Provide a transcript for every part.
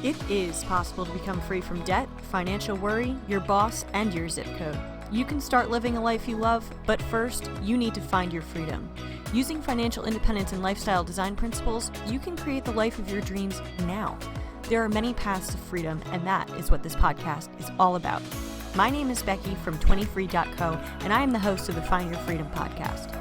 It is possible to become free from debt, financial worry, your boss, and your zip code. You can start living a life you love, but first, you need to find your freedom. Using financial independence and lifestyle design principles, you can create the life of your dreams now. There are many paths to freedom, and that is what this podcast is all about. My name is Becky from 20free.co, and I am the host of the Find Your Freedom podcast.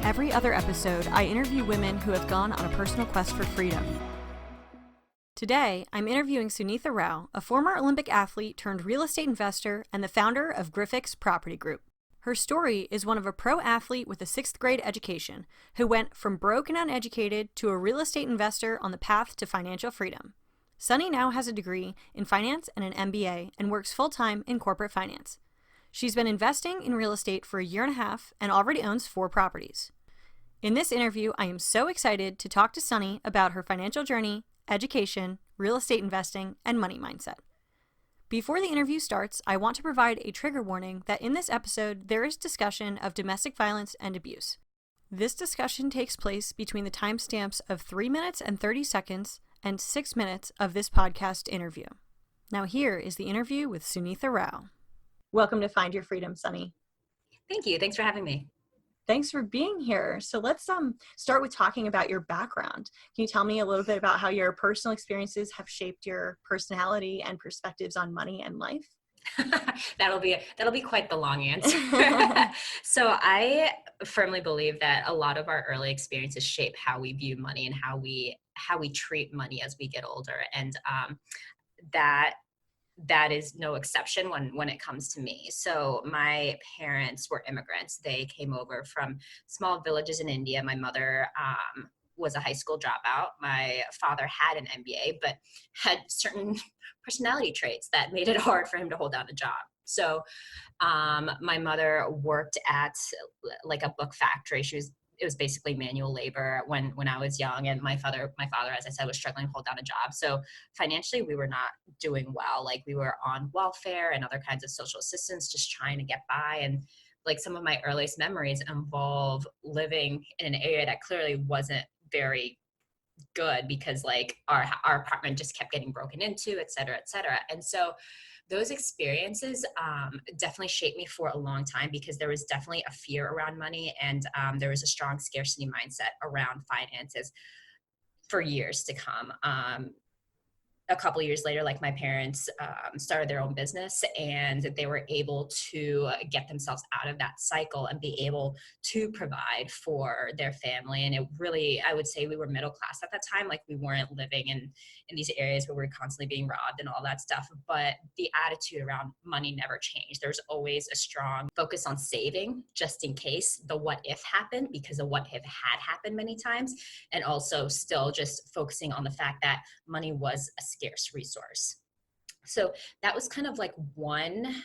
Every other episode, I interview women who have gone on a personal quest for freedom. Today, I'm interviewing Sunitha Rao, a former Olympic athlete turned real estate investor and the founder of Griffix Property Group. Her story is one of a pro athlete with a 6th grade education who went from broke and uneducated to a real estate investor on the path to financial freedom. Sunny now has a degree in finance and an MBA and works full-time in corporate finance. She's been investing in real estate for a year and a half and already owns 4 properties. In this interview, I am so excited to talk to Sunny about her financial journey, education, real estate investing, and money mindset. Before the interview starts, I want to provide a trigger warning that in this episode, there is discussion of domestic violence and abuse. This discussion takes place between the timestamps of 3 minutes and 30 seconds and 6 minutes of this podcast interview. Now here is the interview with Sunitha Rao. Welcome to Find Your Freedom, Sunny. Thank you. Thanks for having me. Thanks for being here. So let's start with talking about your background. Can you tell me a little bit about how your personal experiences have shaped your personality and perspectives on money and life? That'll be quite the long answer. So I firmly believe that a lot of our early experiences shape how we view money and how we treat money as we get older, and that is no exception when it comes to me. So my parents were immigrants. They came over from small villages in India. My mother was a high school dropout. My father had an MBA, but had certain personality traits that made it hard for him to hold down a job. So my mother worked at like a book factory. It was basically manual labor when I was young, and my father, as I said, was struggling to hold down a job. So financially, we were not doing well. Like, we were on welfare and other kinds of social assistance, just trying to get by. And like, some of my earliest memories involve living in an area that clearly wasn't very good because like our apartment just kept getting broken into, et cetera, et cetera. And so those experiences definitely shaped me for a long time, because there was definitely a fear around money, and there was a strong scarcity mindset around finances for years to come. A couple of years later, like, my parents started their own business, and they were able to get themselves out of that cycle and be able to provide for their family. And it really, I would say we were middle class at that time. Like, we weren't living in these areas where we were constantly being robbed and all that stuff. But the attitude around money never changed. There's always a strong focus on saving just in case the what if happened, because the what if had happened many times. And also still just focusing on the fact that money was a scarce resource. So that was kind of like one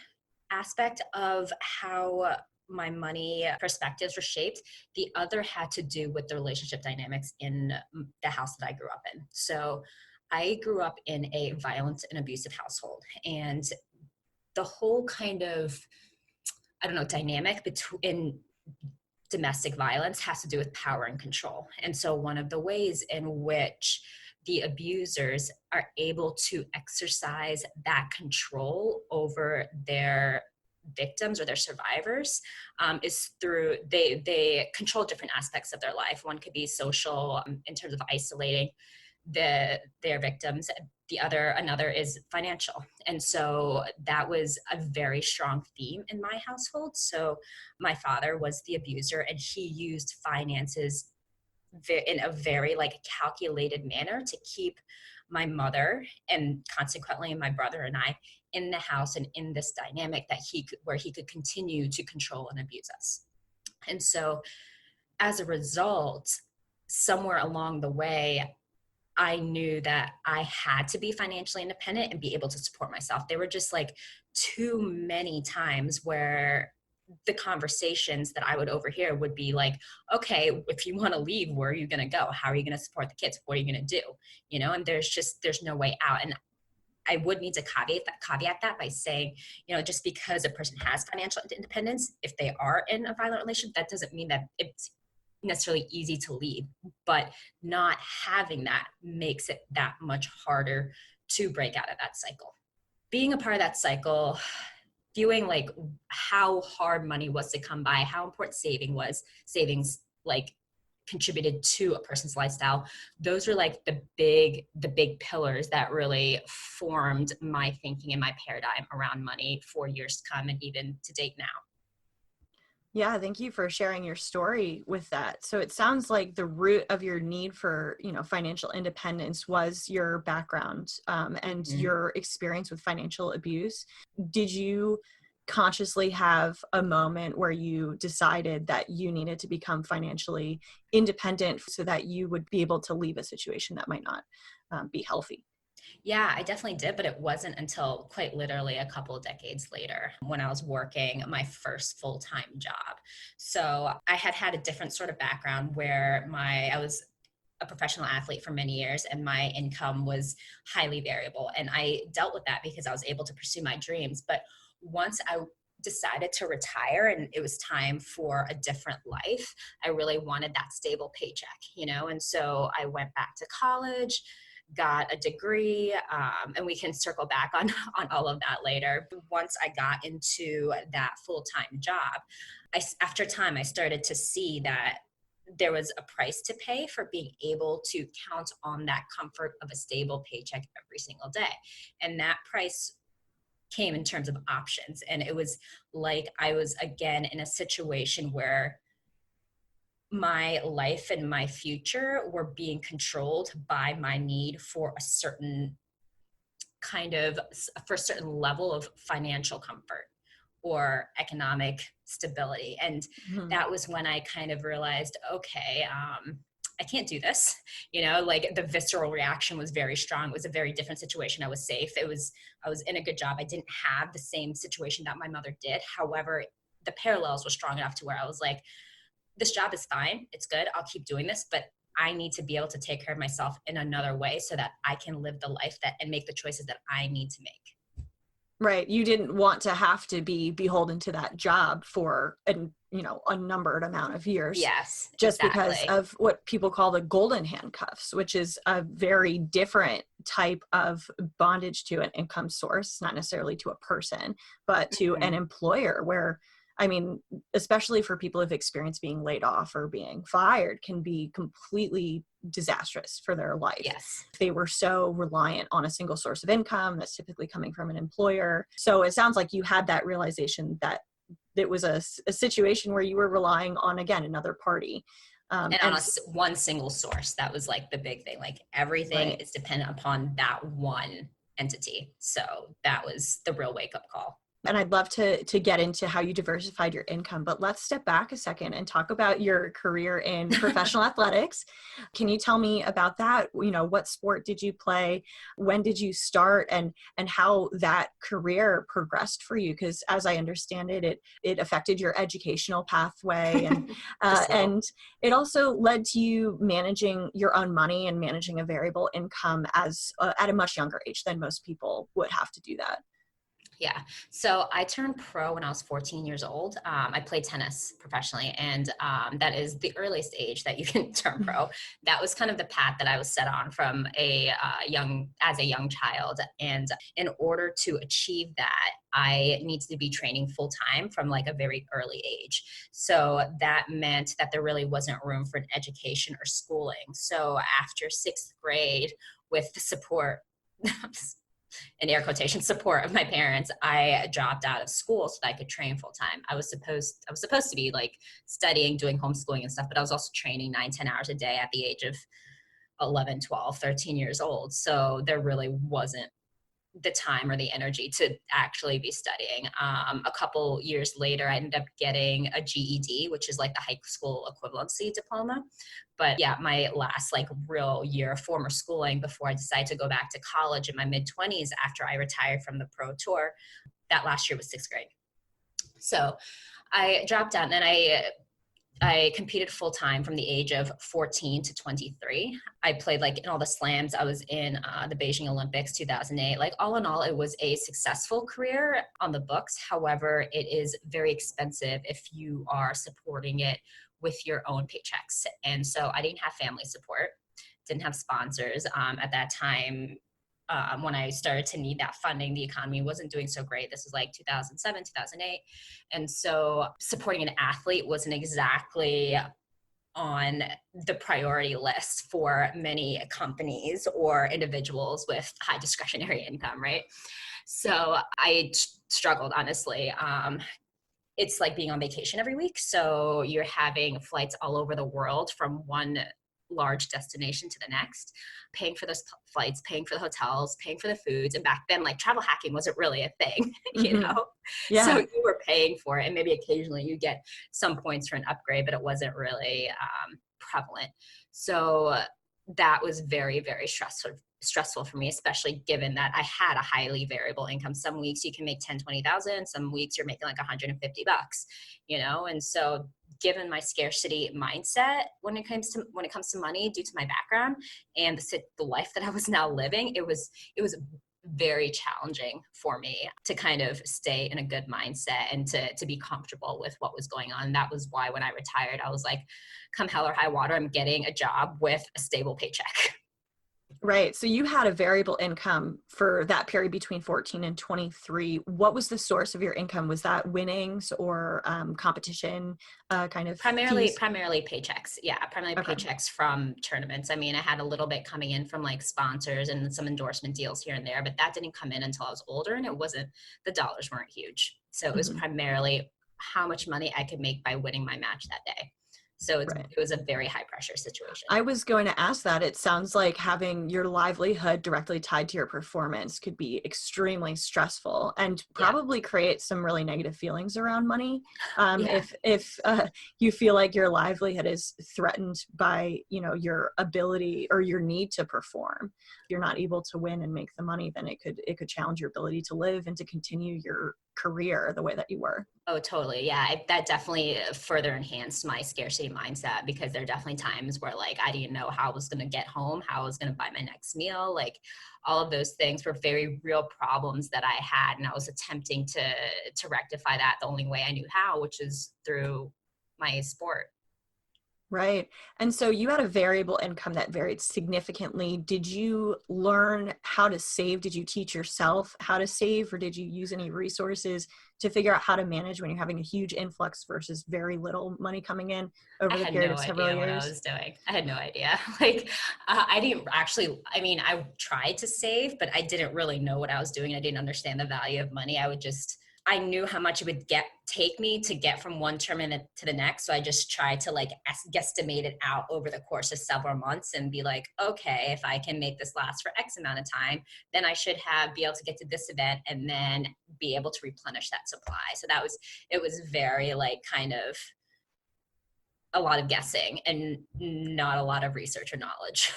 aspect of how my money perspectives were shaped. The other had to do with the relationship dynamics in the house that I grew up in. So I grew up in a violent and abusive household, and the whole kind of, dynamic between domestic violence has to do with power and control. And so one of the ways in which the abusers are able to exercise that control over their victims or their survivors is through they control different aspects of their life. One could be social, in terms of isolating their victims. Another is financial. And so that was a very strong theme in my household. So my father was the abuser, and he used finances in a very calculated manner to keep my mother, and consequently my brother and I, in the house and in this dynamic where he could continue to control and abuse us. And so as a result, somewhere along the way, I knew that I had to be financially independent and be able to support myself. There were just too many times where the conversations that I would overhear would be like, okay, if you want to leave, where are you going to go? How are you going to support the kids? What are you going to do? And there's no way out. And I would need to caveat that by saying, just because a person has financial independence, if they are in a violent relationship, that doesn't mean that it's necessarily easy to leave, but not having that makes it that much harder to break out of that cycle. Being a part of that cycle, viewing like how hard money was to come by, how important savings like contributed to a person's lifestyle. Those are like the big pillars that really formed my thinking and my paradigm around money for years to come and even to date now. Yeah, thank you for sharing your story with that. So it sounds like the root of your need for, financial independence was your background and your experience with financial abuse. Did you consciously have a moment where you decided that you needed to become financially independent so that you would be able to leave a situation that might not be healthy? Yeah, I definitely did, but it wasn't until quite literally a couple of decades later when I was working my first full-time job. So I had a different sort of background where I was a professional athlete for many years and my income was highly variable. And I dealt with that because I was able to pursue my dreams. But once I decided to retire and it was time for a different life, I really wanted that stable paycheck, and so I went back to college, got a degree, and we can circle back on all of that later. But once I got into that full-time job, after time, I started to see that there was a price to pay for being able to count on that comfort of a stable paycheck every single day. And that price came in terms of options. And it was like I was again in a situation where my life and my future were being controlled by my need for a certain level of financial comfort or economic stability. And that was when I kind of realized, okay, I can't do this. Like the visceral reaction was very strong. It was a very different situation. I was safe. I was in a good job. I didn't have the same situation that my mother did. However, the parallels were strong enough to where I was like, this job is fine. It's good. I'll keep doing this, but I need to be able to take care of myself in another way so that I can live the life and make the choices that I need to make. Right. You didn't want to have to be beholden to that job for a numbered amount of years. Yes, just exactly. Because of what people call the golden handcuffs, which is a very different type of bondage to an income source, not necessarily to a person, but to an employer where, especially for people who've experienced being laid off or being fired, can be completely disastrous for their life. Yes. They were so reliant on a single source of income that's typically coming from an employer. So it sounds like you had that realization that it was a situation where you were relying on, again, another party. And on one single source. That was like the big thing. Like everything is dependent upon that one entity. So that was the real wake-up call. And I'd love to get into how you diversified your income, but let's step back a second and talk about your career in professional athletics. Can you tell me about that? What sport did you play? When did you start, and how that career progressed for you? Because as I understand it, it affected your educational pathway, and and it also led to you managing your own money and managing a variable income as at a much younger age than most people would have to do that. Yeah. So I turned pro when I was 14 years old. I played tennis professionally, and that is the earliest age that you can turn pro. That was kind of the path that I was set on from as a young child. And in order to achieve that, I needed to be training full time from like a very early age. So that meant that there really wasn't room for an education or schooling. So after sixth grade, with the support, in air quotation, support of my parents, I dropped out of school so that I could train full time. I was supposed to be like studying, doing homeschooling and stuff, but I was also training 9-10 hours a day at the age of 11, 12, 13 years old. So there really wasn't the time or the energy to actually be studying. A couple years later, I ended up getting a GED, which is like the high school equivalency diploma. But yeah, my last like real year of former schooling before I decided to go back to college in my mid-20s after I retired from the pro tour, that last year was sixth grade. So I dropped out, and then I I competed full time from the age of 14 to 23. I played like in all the slams. I was in the Beijing Olympics 2008. Like all in all, it was a successful career on the books. However, it is very expensive if you are supporting it with your own paychecks. And so I didn't have family support, didn't have sponsors. At that time, when I started to need that funding, the economy wasn't doing so great. This was like 2007, 2008. And so supporting an athlete wasn't exactly on the priority list for many companies or individuals with high discretionary income, right? So I struggled, honestly. It's like being on vacation every week. So you're having flights all over the world from one large destination to the next, paying for those flights, paying for the hotels, paying for the foods. And back then, like travel hacking wasn't really a thing, you know? Yeah. So you were paying for it. And maybe occasionally you get some points for an upgrade, but it wasn't really prevalent. So that was very, very stressful for me, especially given that I had a highly variable income. Some weeks you can make 10, 20,000. Some weeks you're making like $150, you know? And so given my scarcity mindset when it comes to money, due to my background and the life that I was now living, it was very challenging for me to kind of stay in a good mindset and to be comfortable with what was going on. And that was why when I retired, I was like, come hell or high water, I'm getting a job with a stable paycheck. Right. So you had a variable income for that period between 14 and 23. What was the source of your income? Was that winnings or competition kind of Primarily fees? paychecks. Yeah, primarily Okay. paychecks from tournaments. I mean, I had a little bit coming in from like sponsors and some endorsement deals here and there, but that didn't come in until I was older, and the dollars weren't huge. So it was Mhm. primarily how much money I could make by winning my match that day. So it Right. was a very high pressure situation. I was going to ask that. It sounds like having your livelihood directly tied to your performance could be extremely stressful and Yeah. probably create some really negative feelings around money. Yeah. If you feel like your livelihood is threatened by, you know, your ability or your need to perform, you're not able to win and make the money, then it could challenge your ability to live and to continue your career the way that you were. Oh, totally. Yeah. That definitely further enhanced my scarcity mindset, because there are definitely times where like I didn't know how I was going to get home, how I was going to buy my next meal. Like all of those things were very real problems that I had. And I was attempting to rectify that the only way I knew how, which is through my sport. Right. And so you had a variable income that varied significantly. Did you learn how to save? Did you teach yourself how to save, or did you use any resources to figure out how to manage when you're having a huge influx versus very little money coming in I over the had period no of several idea what I years? was doing. I had no idea. Like, I didn't actually, I mean, I tried to save, but I didn't really know what I was doing. I didn't understand the value of money. I knew how much it would take me to get from one tournament to the next. So I just tried to like guesstimate it out over the course of several months and be like, okay, if I can make this last for X amount of time, then I should be able to get to this event and then be able to replenish that supply. So it was very like kind of a lot of guessing and not a lot of research or knowledge.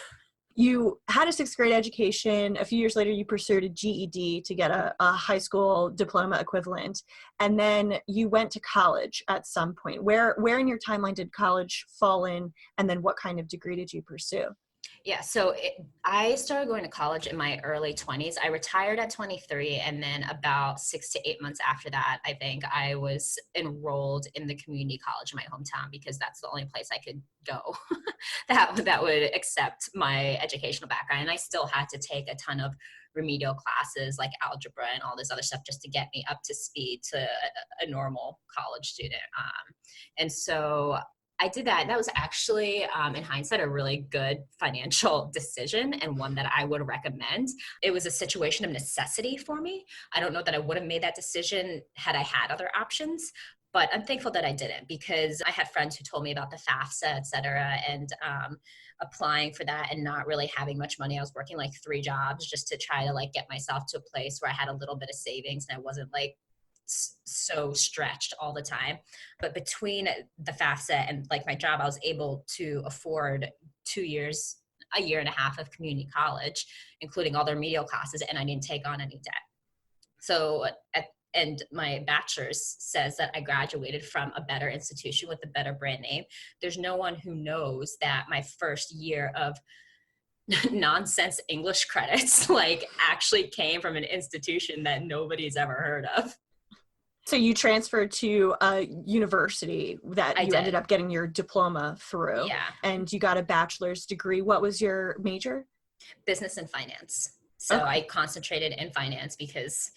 You had a sixth grade education. A few years later, you pursued a GED to get a high school diploma equivalent. And then you went to college at some point. Where in your timeline did college fall in? And then what kind of degree did you pursue? Yeah, so I started going to college in my early 20s. I retired at 23, and then about 6 to 8 months after that, I think I was enrolled in the community college in my hometown, because that's the only place I could go that would accept my educational background. And I still had to take a ton of remedial classes like algebra and all this other stuff just to get me up to speed to a normal college student. And so I did that. That was actually, in hindsight, a really good financial decision and one that I would recommend. It was a situation of necessity for me. I don't know that I would have made that decision had I had other options, but I'm thankful that I didn't, because I had friends who told me about the FAFSA, et cetera, and applying for that and not really having much money. I was working like 3 jobs just to try to like get myself to a place where I had a little bit of savings and I wasn't like so stretched all the time. But between the FAFSA and like my job, I was able to afford 2 years, a year and a half of community college, including all the remedial classes, and I didn't take on any debt. So and my bachelor's says that I graduated from a better institution with a better brand name, there's no one who knows that my first year of nonsense English credits like actually came from an institution that nobody's ever heard of. So you transferred to a university that I you did. ended up getting your diploma through. Yeah. And you got a bachelor's degree. What was your major? Business and finance. So Okay. I concentrated in finance because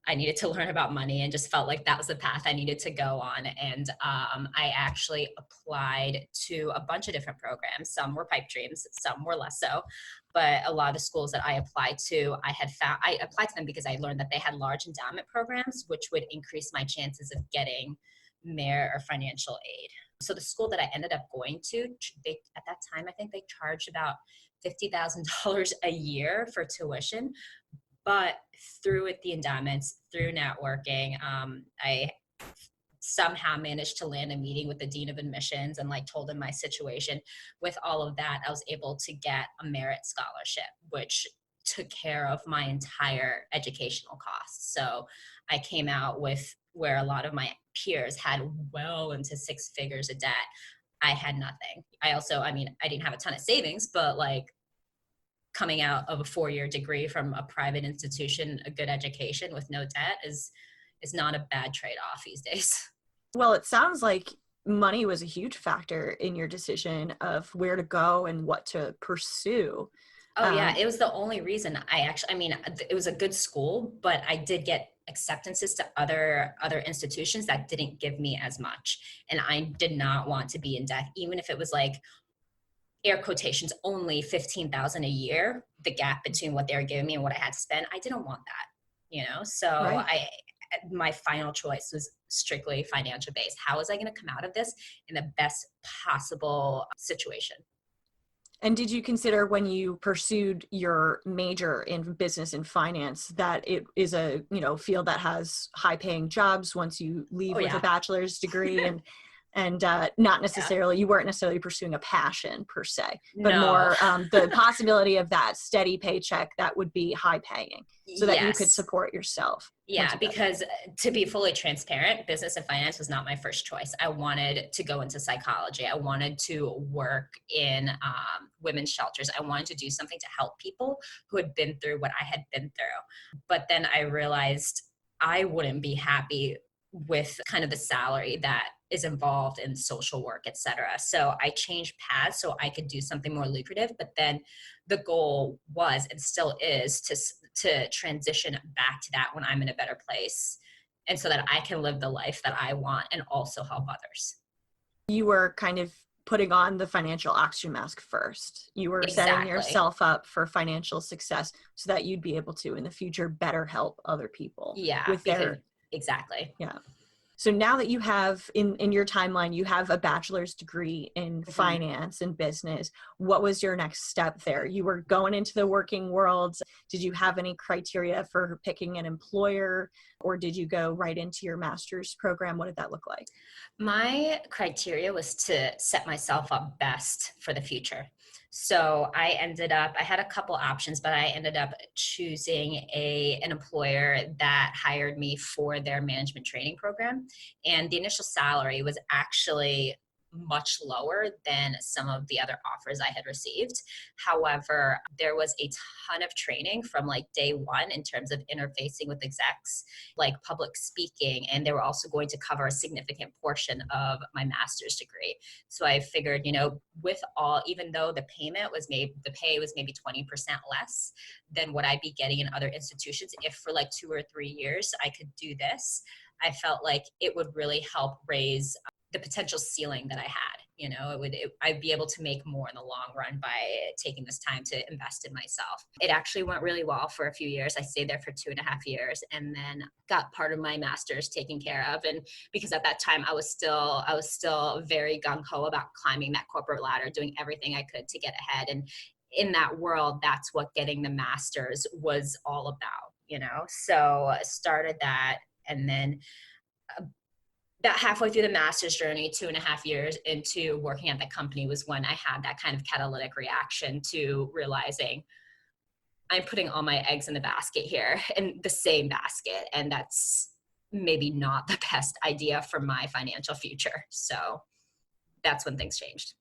I needed to learn about money and just felt like that was the path I needed to go on. And I actually applied to a bunch of different programs. Some were pipe dreams, some were less so. But a lot of the schools that I applied to, I applied to them because I learned that they had large endowment programs, which would increase my chances of getting merit or financial aid. So the school that I ended up going to, at that time, I think they charged about $50,000 a year for tuition. But through the endowments, through networking, I somehow managed to land a meeting with the dean of admissions and like told him my situation. With all of that, I was able to get a merit scholarship, which took care of my entire educational costs. So I came out with where a lot of my peers had well into six figures of debt. I had nothing. I didn't have a ton of savings, but like coming out of a 4-year degree from a private institution, a good education with no debt is not a bad trade-off these days. Well, it sounds like money was a huge factor in your decision of where to go and what to pursue. Oh yeah, it was the only reason it was a good school, but I did get acceptances to other institutions that didn't give me as much. And I did not want to be in debt, even if it was like air quotations, only $15,000 a year, the gap between what they were giving me and what I had to spend. I didn't want that, So Right. my final choice was strictly financial based. How was I going to come out of this in the best possible situation? And did you consider when you pursued your major in business and finance that it is a, field that has high paying jobs once you leave Oh with a yeah. bachelor's degree and you weren't necessarily pursuing a passion per se, but No. more the possibility of that steady paycheck that would be high paying so that you could Yes. support yourself. Yeah, because to be fully transparent, business and finance was not my first choice. I wanted to go into psychology. I wanted to work in women's shelters. I wanted to do something to help people who had been through what I had been through. But then I realized I wouldn't be happy with kind of the salary that is involved in social work, et cetera. So I changed paths so I could do something more lucrative. But then the goal was and still is to transition back to that when I'm in a better place, and so that I can live the life that I want and also help others. You were kind of putting on the financial oxygen mask first. You were setting Exactly. yourself up for financial success so that you'd be able to in the future better help other people Yeah, with because their exactly. yeah. So now that you have in your timeline, you have a bachelor's degree in Mhm. finance and business. What was your next step there? You were going into the working world. Did you have any criteria for picking an employer, or did you go right into your master's program? What did that look like? My criteria was to set myself up best for the future. So I had a couple options, but I ended up choosing an employer that hired me for their management training program. And the initial salary was actually much lower than some of the other offers I had received. However, there was a ton of training from like day one in terms of interfacing with execs, like public speaking, and they were also going to cover a significant portion of my master's degree. So I figured, even though the pay was maybe 20% less than what I'd be getting in other institutions, if for like 2 or 3 years I could do this, I felt like it would really help raise the potential ceiling that I had. I'd be able to make more in the long run by taking this time to invest in myself. It actually went really well for a few years. I stayed there for 2.5 years and then got part of my master's taken care of. And because at that time I was still very gung-ho about climbing that corporate ladder, doing everything I could to get ahead. And in that world, that's what getting the master's was all about, So I started that, and then about halfway through the master's journey, 2.5 years into working at the company, was when I had that kind of catalytic reaction to realizing I'm putting all my eggs in the basket here, in the same basket. And that's maybe not the best idea for my financial future. So that's when things changed.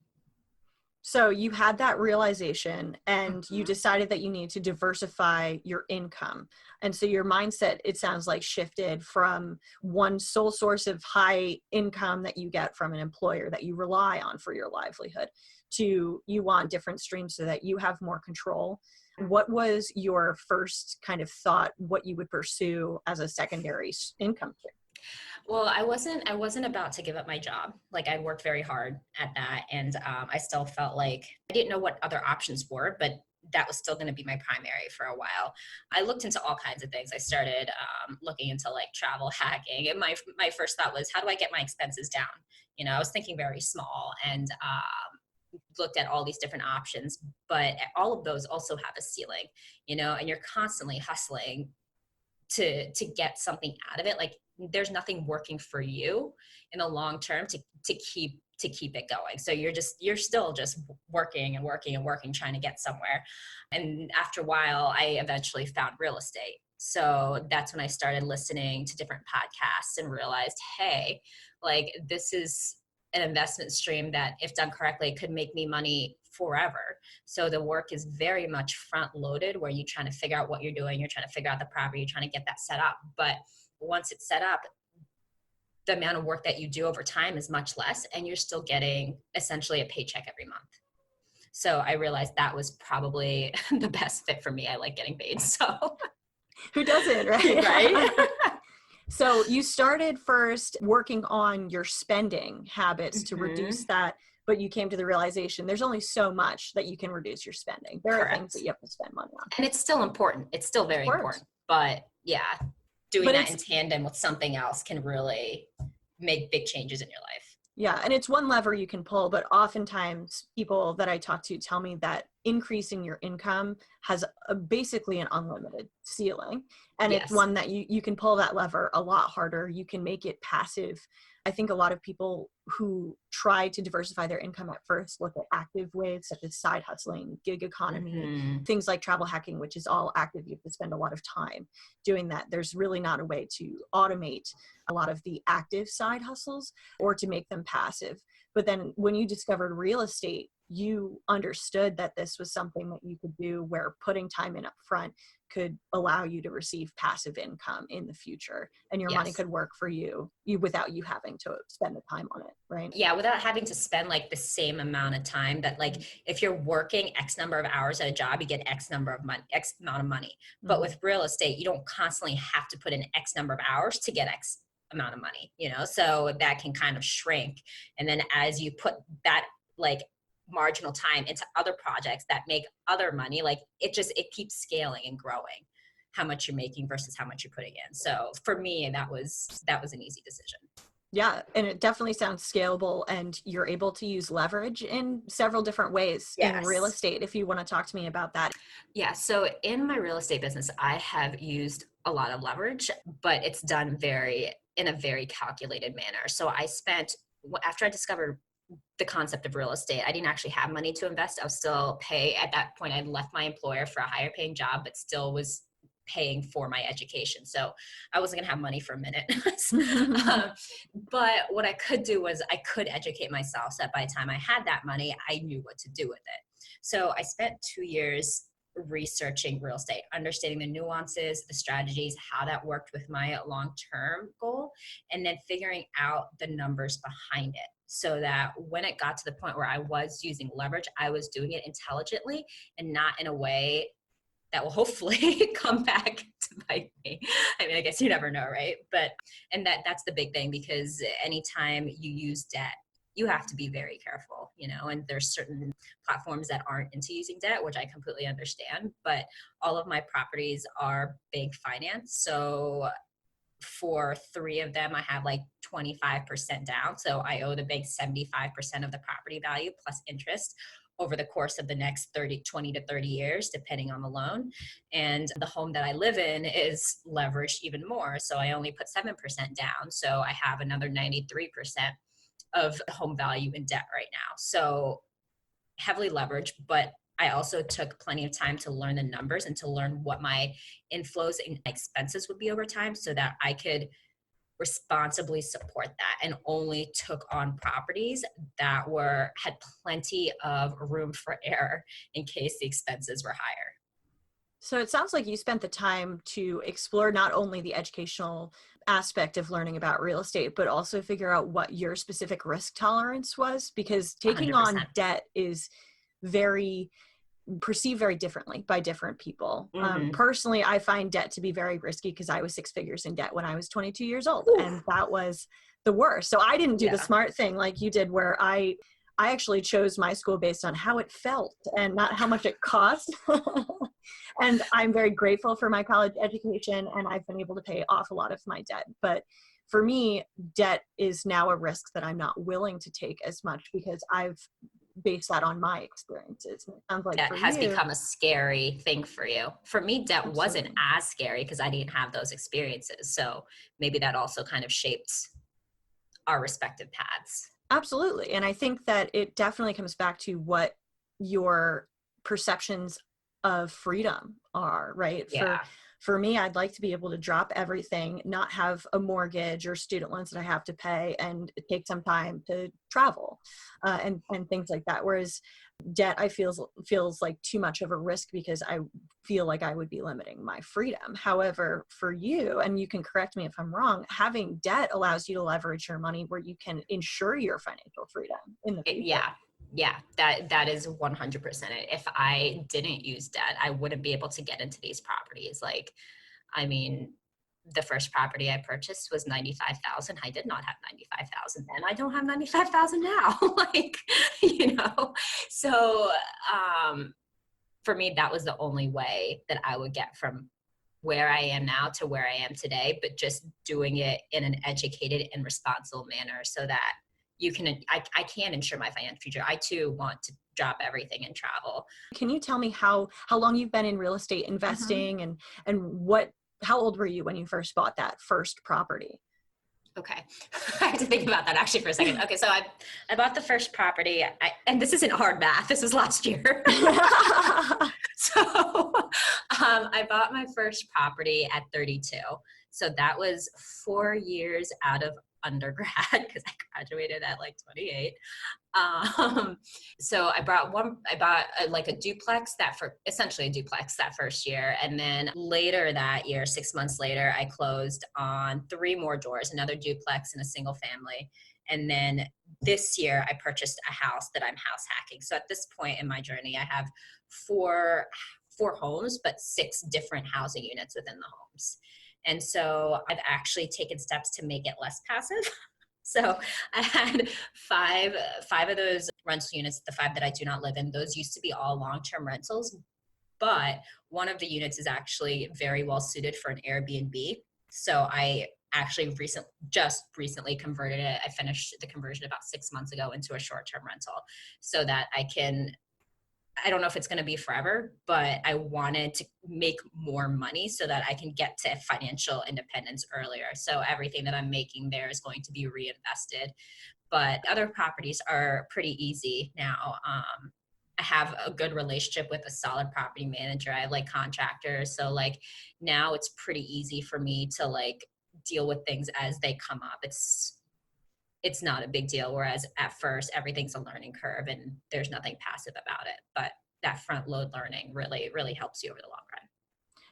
So you had that realization and you Mhm. decided that you need to diversify your income. And so your mindset, it sounds like, shifted from one sole source of high income that you get from an employer that you rely on for your livelihood to you want different streams so that you have more control. What was your first kind of thought, what you would pursue as a secondary income stream? Well, I wasn't about to give up my job. Like, I worked very hard at that, and I still felt like I didn't know what other options were, but that was still going to be my primary for a while. I looked into all kinds of things. I started looking into like travel hacking, and my first thought was, how do I get my expenses down? I was thinking very small, and looked at all these different options, but all of those also have a ceiling, and you're constantly hustling to get something out of it. Like, there's nothing working for you in the long term to keep it going. So you're still just working and working and working, trying to get somewhere. And after a while, I eventually found real estate. So that's when I started listening to different podcasts and realized, hey, like, this is an investment stream that, if done correctly, could make me money forever. So the work is very much front loaded, where you're trying to figure out what you're doing, you're trying to figure out the property, you're trying to get that set up. But once it's set up, the amount of work that you do over time is much less, and you're still getting essentially a paycheck every month. So I realized that was probably the best fit for me. I like getting paid. So Who doesn't, right? right. So you started first working on your spending habits to reduce that, but you came to the realization there's only so much that you can reduce your spending. There are things that you have to spend money on. And it's still important. It's still very important. But yeah, doing that in tandem with something else can really make big changes in your life. Yeah, and it's one lever you can pull, but oftentimes people that I talk to tell me that increasing your income has basically an unlimited ceiling. And it's one that you can pull that lever a lot harder. You can make it passive. I think a lot of people who try to diversify their income at first look at active ways such as side hustling, gig economy, things like travel hacking, which is all active. You have to spend a lot of time doing that. There's really not a way to automate a lot of the active side hustles or to make them passive. But then when you discovered real estate, you understood that this was something that you could do where putting time in up front could allow you to receive passive income in the future, and your money could work for you without you having to spend the time on it, right? Yeah, without having to spend like the same amount of time that, like, if you're working X number of hours at a job, you get X amount of money. But with real estate, you don't constantly have to put in X number of hours to get X amount of money, so that can kind of shrink. And then as you put that like marginal time into other projects that make other money, like it keeps scaling and growing how much you're making versus how much you're putting in. So for me, that was an easy decision. Yeah, and it definitely sounds scalable, and you're able to use leverage in several different ways in real estate. If you want to talk to me about that. Yeah, so in my real estate business, I have used a lot of leverage, but it's done in a very calculated manner. So after I discovered the concept of real estate, I didn't actually have money to invest. I was still at that point, I'd left my employer for a higher paying job, but still was paying for my education. So I wasn't gonna have money for a minute. But what I could do was I could educate myself so that by the time I had that money, I knew what to do with it. So I spent 2 years researching real estate, understanding the nuances, the strategies, how that worked with my long-term goal, and then figuring out the numbers behind it, so that when it got to the point where I was using leverage, I was doing it intelligently and not in a way that will hopefully come back to bite me. I mean, I guess you never know, right? And that's the big thing, because anytime you use debt, you have to be very careful, and there's certain platforms that aren't into using debt, which I completely understand, but all of my properties are bank finance. So for 3 of them, I have like 25% down. So I owe the bank 75% of the property value plus interest over the course of the next 20 to 30 years, depending on the loan. And the home that I live in is leveraged even more. So I only put 7% down. So I have another 93% of home value in debt right now. So heavily leveraged, but I also took plenty of time to learn the numbers and to learn what my inflows and expenses would be over time, so that I could responsibly support that and only took on properties that had plenty of room for error in case the expenses were higher. So it sounds like you spent the time to explore not only the educational aspect of learning about real estate, but also figure out what your specific risk tolerance was, because taking 100%. on debt is perceived very differently by different people. Personally, I find debt to be very risky because I was 6 figures in debt when I was 22 years old. Ooh. And that was the worst. So I didn't do the smart thing like you did, where I actually chose my school based on how it felt and not how much it cost. And I'm very grateful for my college education, and I've been able to pay off a lot of my debt. But for me, debt is now a risk that I'm not willing to take as much because I've based that on my experiences. And it sounds like that has become a scary thing for you. For me, debt wasn't as scary because I didn't have those experiences. So maybe that also kind of shaped our respective paths. Absolutely. And I think that it definitely comes back to what your perceptions of freedom are, right? Yeah. For me, I'd like to be able to drop everything, not have a mortgage or student loans that I have to pay, and take some time to travel and things like that. Whereas debt, I feels like too much of a risk because I feel like I would be limiting my freedom. However, for you, and you can correct me if I'm wrong, having debt allows you to leverage your money where you can ensure your financial freedom in the future. Yeah, that is 100% it. If I didn't use debt, I wouldn't be able to get into these properties. Like, I mean, the first property I purchased was $95,000. I did not have $95,000 then. I don't have $95,000 now. Like, So for me, that was the only way that I would get from where I am now to where I am today, but just doing it in an educated and responsible manner so that I can ensure my financial future. I too want to drop everything and travel. Can you tell me how long you've been in real estate investing and how old were you when you first bought that first property? Okay. I have to think about that actually for a second. Okay. So I bought the first property and this isn't hard math. This was last year. So I bought my first property at 32. So that was 4 years out of undergrad because I graduated at like 28. So I bought a duplex essentially a duplex that first year. And then later that year, 6 months later, I closed on 3 more doors, another duplex and a single family. And then this year I purchased a house that I'm house hacking. So at this point in my journey, I have four homes, but 6 different housing units within the homes. And so I've actually taken steps to make it less passive. So I had five of those rental units, the 5 that I do not live in, those used to be all long-term rentals, but one of the units is actually very well suited for an Airbnb. So I actually just recently converted it. I finished the conversion about 6 months ago into a short-term rental so that I don't know if it's going to be forever, but I wanted to make more money so that I can get to financial independence earlier. So everything that I'm making there is going to be reinvested. But other properties are pretty easy now. I have a good relationship with a solid property manager. I like contractors. So like now it's pretty easy for me to like deal with things as they come up. It's not a big deal. Whereas at first everything's a learning curve and there's nothing passive about it, but that front load learning really, really helps you over the long run.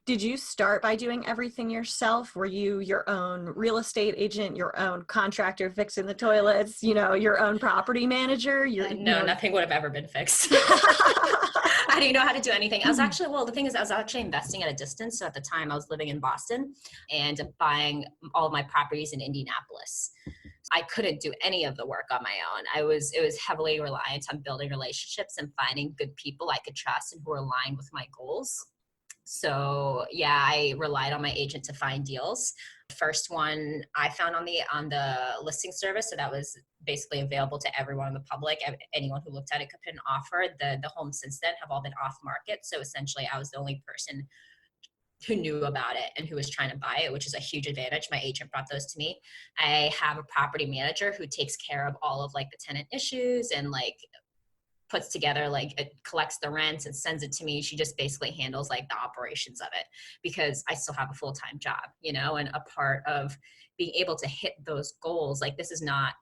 Did you start by doing everything yourself? Were you your own real estate agent, your own contractor fixing the toilets, your own property manager? No, nothing would have ever been fixed. I didn't know how to do anything. The thing is, I was actually investing at a distance. So at the time I was living in Boston and buying all of my properties in Indianapolis. I couldn't do any of the work on my own. It was heavily reliant on building relationships and finding good people I could trust and who were aligned with my goals. So yeah, I relied on my agent to find deals. The first one I found on the listing service. So that was basically available to everyone in the public. Anyone who looked at it could put an offer. The homes since then have all been off market. So essentially I was the only person who knew about it and who was trying to buy it, which is a huge advantage. My agent brought those to me. I have a property manager who takes care of all of like the tenant issues and like puts together, like it collects the rents and sends it to me. She just basically handles like the operations of it, because I still have a full-time job, you know, and a part of being able to hit those goals, like this is not,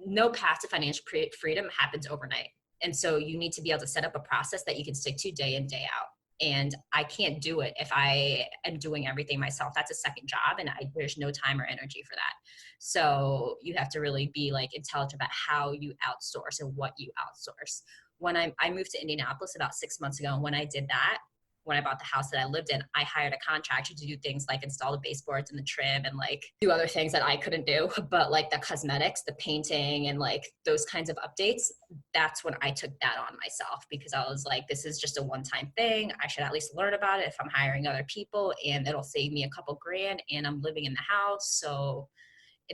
no path to financial freedom happens overnight. And so you need to be able to set up a process that you can stick to day in, day out. And I can't do it if I am doing everything myself. That's a second job, and there's no time or energy for that. So you have to really be like intelligent about how you outsource and what you outsource. When I moved to Indianapolis about 6 months ago, and when I did that, when I bought the house that I lived in, I hired a contractor to do things like install the baseboards and the trim and like do other things that I couldn't do. But like the cosmetics, the painting, and like those kinds of updates, that's when I took that on myself, because I was like, this is just a one-time thing. I should at least learn about it if I'm hiring other people, and it'll save me a couple grand, and I'm living in the house. So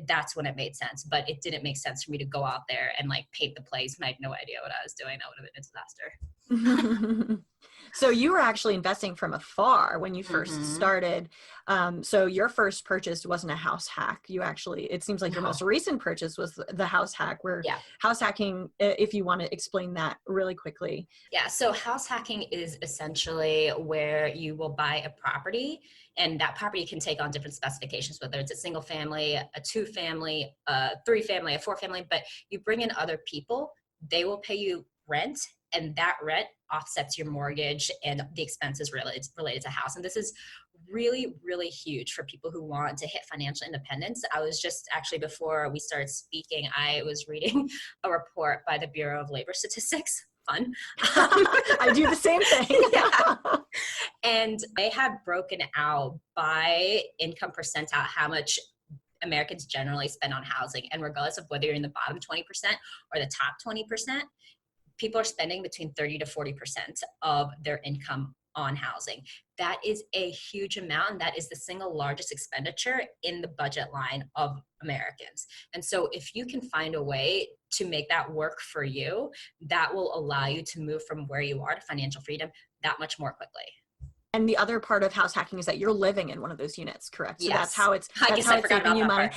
that's when it made sense. But it didn't make sense for me to go out there and like paint the place when I had no idea what I was doing. That would have been a disaster. So you were actually investing from afar when you first started. So your first purchase wasn't a house hack. You actually, it seems like your most recent purchase was the house hack, where house hacking, if you want to explain that really quickly. Yeah, so house hacking is essentially where you will buy a property, and that property can take on different specifications, whether it's a single family, a 2-family, a 3-family, a 4-family, but you bring in other people, they will pay you rent, and that rent offsets your mortgage and the expenses related to house. And this is really, really huge for people who want to hit financial independence. I was just actually, before we started speaking, I was reading a report by the Bureau of Labor Statistics. Fun. I do the same thing. Yeah. And they had broken out by income percentile how much Americans generally spend on housing. And regardless of whether you're in the bottom 20% or the top 20%, people are spending between 30 to 40% of their income on housing. That is a huge amount, and that is the single largest expenditure in the budget line of Americans. And so if you can find a way to make that work for you, that will allow you to move from where you are to financial freedom that much more quickly. And the other part of house hacking is that you're living in one of those units, correct? So yes. That's how it's saving you money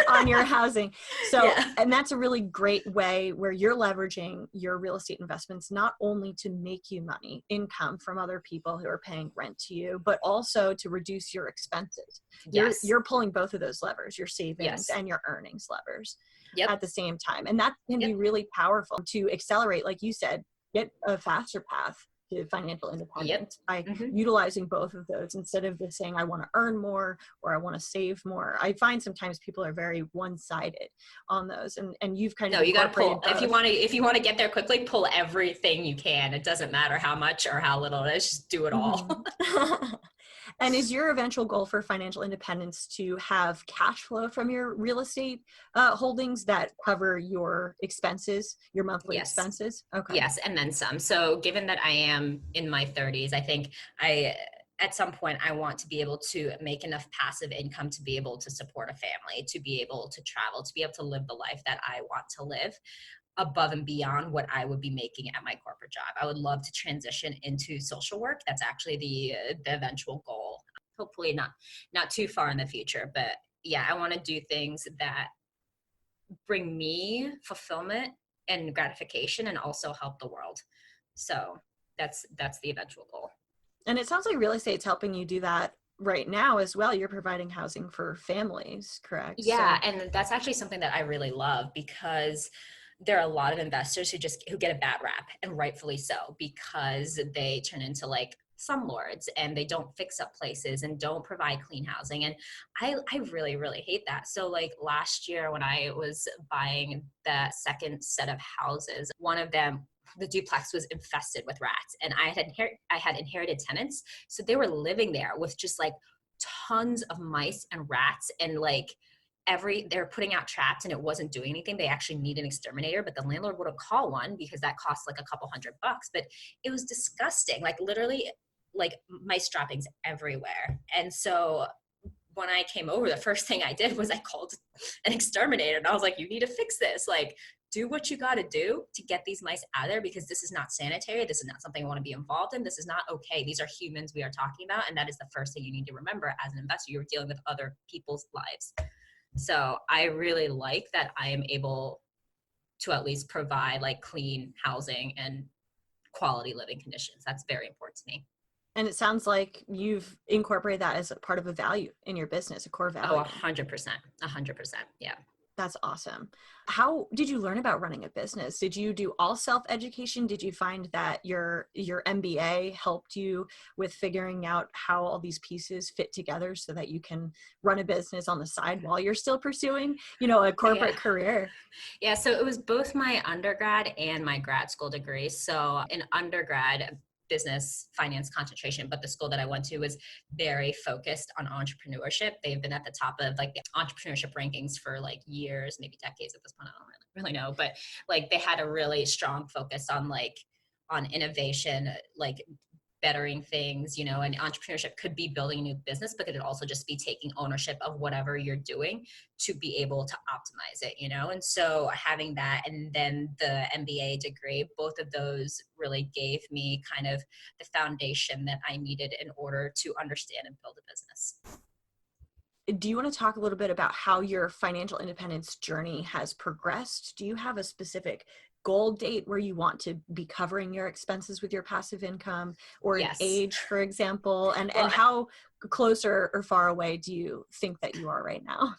on your housing. So, and that's a really great way where you're leveraging your real estate investments, not only to make you money, income from other people who are paying rent to you, but also to reduce your expenses. You're pulling both of those levers, your savings and your earnings levers at the same time. And that can be really powerful to accelerate, like you said, get a faster path to financial independence by utilizing both of those, instead of just saying I want to earn more or I want to save more. I find sometimes people are very one-sided on those, and you've kind of you got to pull both. If you want to get there quickly, pull everything you can. It doesn't matter how much or how little it is, just do it all. And is your eventual goal for financial independence to have cash flow from your real estate holdings that cover your expenses, your monthly expenses? Okay. Yes, and then some. So given that I am in my 30s, I think at some point I want to be able to make enough passive income to be able to support a family, to be able to travel, to be able to live the life that I want to live, above and beyond what I would be making at my corporate job. I would love to transition into social work. That's actually the eventual goal. Hopefully not too far in the future, but yeah, I want to do things that bring me fulfillment and gratification, and also help the world. So that's the eventual goal. And it sounds like real estate's helping you do that right now as well. You're providing housing for families, correct? Yeah, and that's actually something that I really love, because there are a lot of investors who get a bad rap, and rightfully so, because they turn into like slumlords, and they don't fix up places and don't provide clean housing. And I really, really hate that. So like last year when I was buying the second set of houses, one of them, the duplex, was infested with rats, and I had inherited tenants. So they were living there with just like tons of mice and rats, and like they're putting out traps, and it wasn't doing anything. They actually need an exterminator, but the landlord wouldn't call one because that costs like a couple $100. But it was disgusting, like literally like mice droppings everywhere. And so when I came over, the first thing I did was I called an exterminator, and I was like, you need to fix this. Like, do what you got to do to get these mice out of there, because this is not sanitary. This is not something I want to be involved in. This is not okay. These are humans we are talking about. And that is the first thing you need to remember as an investor. You're dealing with other people's lives. So I really like that I am able to at least provide like clean housing and quality living conditions. That's very important to me. And it sounds like you've incorporated that as a part of a value in your business, a core value. Oh, 100%. 100%. Yeah. That's awesome. How did you learn about running a business? Did you do all self-education? Did you find that your MBA helped you with figuring out how all these pieces fit together so that you can run a business on the side while you're still pursuing, a corporate career? Yeah, so it was both my undergrad and my grad school degree. So in undergrad, business finance concentration, but the school that I went to was very focused on entrepreneurship. They've been at the top of like the entrepreneurship rankings for like years, maybe decades at this point. I don't really know, but like they had a really strong focus on on innovation, like bettering things, and entrepreneurship could be building a new business, but it could also just be taking ownership of whatever you're doing to be able to optimize it, And so having that and then the MBA degree, both of those really gave me kind of the foundation that I needed in order to understand and build a business. Do you want to talk a little bit about how your financial independence journey has progressed? Do you have a specific goal date where you want to be covering your expenses with your passive income, or an age, for example? And how close or far away do you think that you are right now?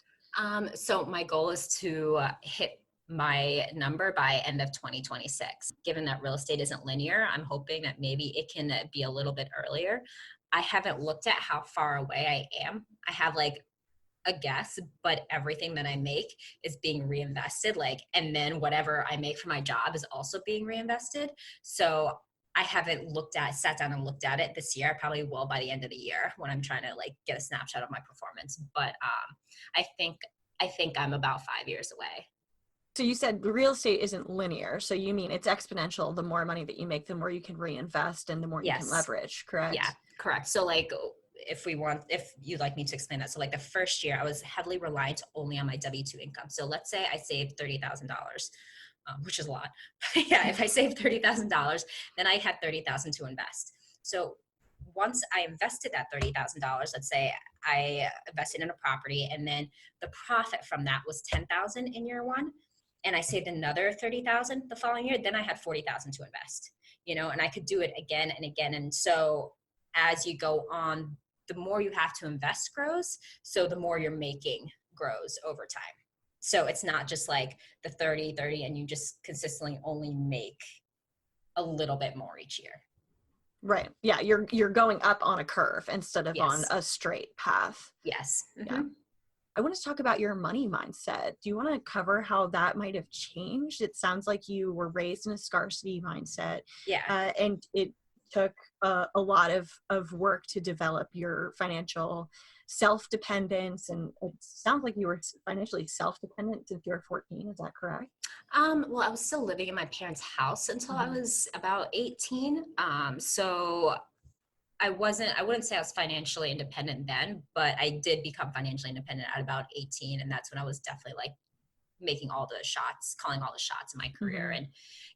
So my goal is to hit my number by end of 2026. Given that real estate isn't linear, I'm hoping that maybe it can be a little bit earlier. I haven't looked at how far away I am. I have like a guess, but everything that I make is being reinvested, and then whatever I make for my job is also being reinvested. So I haven't sat down and looked at it this year. I probably will by the end of the year when I'm trying to get a snapshot of my performance. But I think I'm about 5 years away. So you said real estate isn't linear. So you mean it's exponential. The more money that you make, the more you can reinvest and the more you can leverage, correct? Yeah, correct. So if you'd like me to explain that. So the first year I was heavily reliant only on my W-2 income. So let's say I saved $30,000, which is a lot. Yeah, if I saved $30,000, then I had $30,000 to invest. So once I invested that $30,000, let's say I invested in a property and then the profit from that was $10,000 in year one, and I saved another $30,000 the following year, then I had $40,000 to invest, and I could do it again and again. And so as you go on, the more you have to invest grows, so the more you're making grows over time. So it's not just like the 30 and you just consistently only make a little bit more each year. Right. Yeah, you're going up on a curve instead of on a straight path. Yes. Mm-hmm. Yeah. I want to talk about your money mindset. Do you want to cover how that might have changed? It sounds like you were raised in a scarcity mindset. Yeah. And it took a lot of work to develop your financial self-dependence, and it sounds like you were financially self-dependent since you were 14. Is that correct? Well, I was still living in my parents' house until I was about 18. So I wouldn't say I was financially independent then, but I did become financially independent at about 18. And that's when I was definitely making all the shots, calling all the shots in my career. And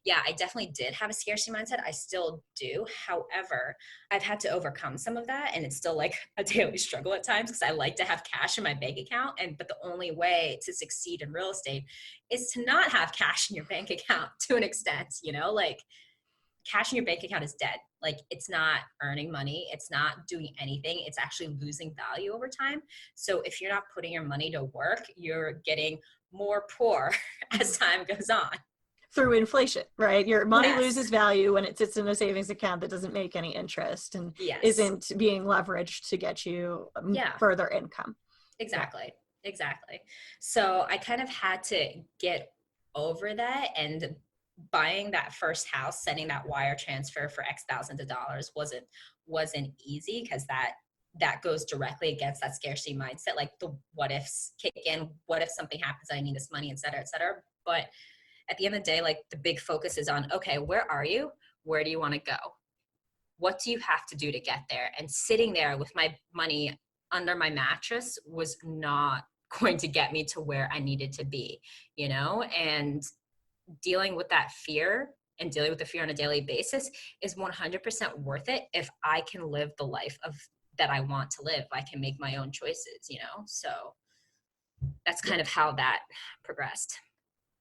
yeah, I definitely did have a scarcity mindset. I still do. However, I've had to overcome some of that. And it's still a daily struggle at times because I like to have cash in my bank account. But the only way to succeed in real estate is to not have cash in your bank account to an extent, cash in your bank account is dead. It's not earning money. It's not doing anything. It's actually losing value over time. So if you're not putting your money to work, you're getting more poor as time goes on. Through inflation, right? Your money loses value when it sits in a savings account that doesn't make any interest and isn't being leveraged to get you further income. Exactly. So I kind of had to get over that, and buying that first house, sending that wire transfer for X thousands of dollars wasn't easy because that goes directly against that scarcity mindset. The what ifs kick in. What if something happens? I need this money, et cetera, et cetera. But at the end of the day, the big focus is on, okay, where are you? Where do you want to go? What do you have to do to get there? And sitting there with my money under my mattress was not going to get me to where I needed to be, and dealing with that fear and dealing with the fear on a daily basis is 100% worth it if I can live the life that I want to live. I can make my own choices, so that's kind of how that progressed.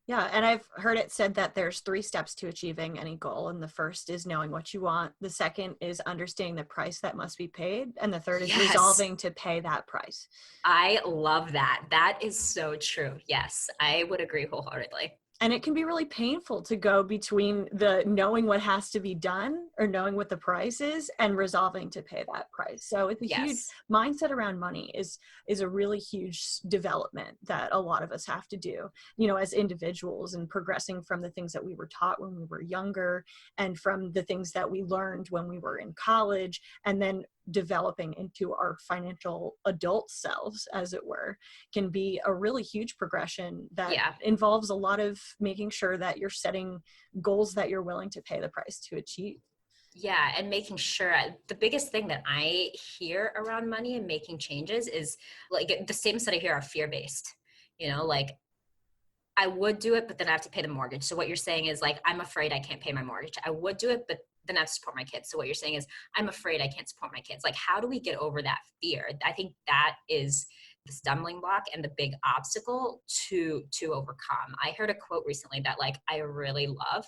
Yeah, and I've heard it said that there's 3 steps to achieving any goal, and the first is knowing what you want, the second is understanding the price that must be paid, and the third is Yes. resolving to pay that price. I love that. That is so true. Yes, I would agree wholeheartedly. And it can be really painful to go between the knowing what has to be done or knowing what the price is and resolving to pay that price. So it's a huge Yes. mindset around money is a really huge development that a lot of us have to do, as individuals, and progressing from the things that we were taught when we were younger and from the things that we learned when we were in college, and then developing into our financial adult selves, as it were, can be a really huge progression that Yeah. involves a lot of making sure that you're setting goals that you're willing to pay the price to achieve. Yeah, and making sure the biggest thing that I hear around money and making changes is like the same that I hear are fear based. Like I would do it, but then I have to pay the mortgage. So what you're saying is like, I'm afraid I can't pay my mortgage. I would do it, but then I have to support my kids. So what you're saying is, I'm afraid I can't support my kids. Like, how do we get over that fear? I think that is the stumbling block and the big obstacle to overcome. I heard a quote recently that like I really love.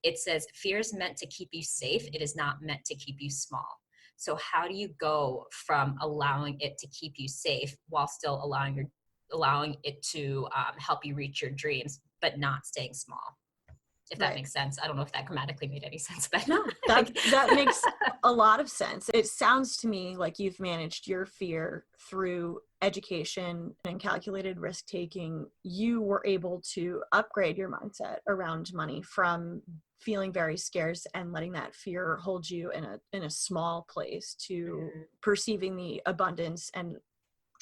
It says, "Fear is meant to keep you safe. It is not meant to keep you small." So how do you go from allowing it to keep you safe while still allowing it to help you reach your dreams, but not staying small. If that Right. makes sense. I don't know if that grammatically made any sense, but No, that makes a lot of sense. It sounds to me like you've managed your fear through education and calculated risk taking. You were able to upgrade your mindset around money from feeling very scarce and letting that fear hold you in a small place to Mhm. perceiving the abundance and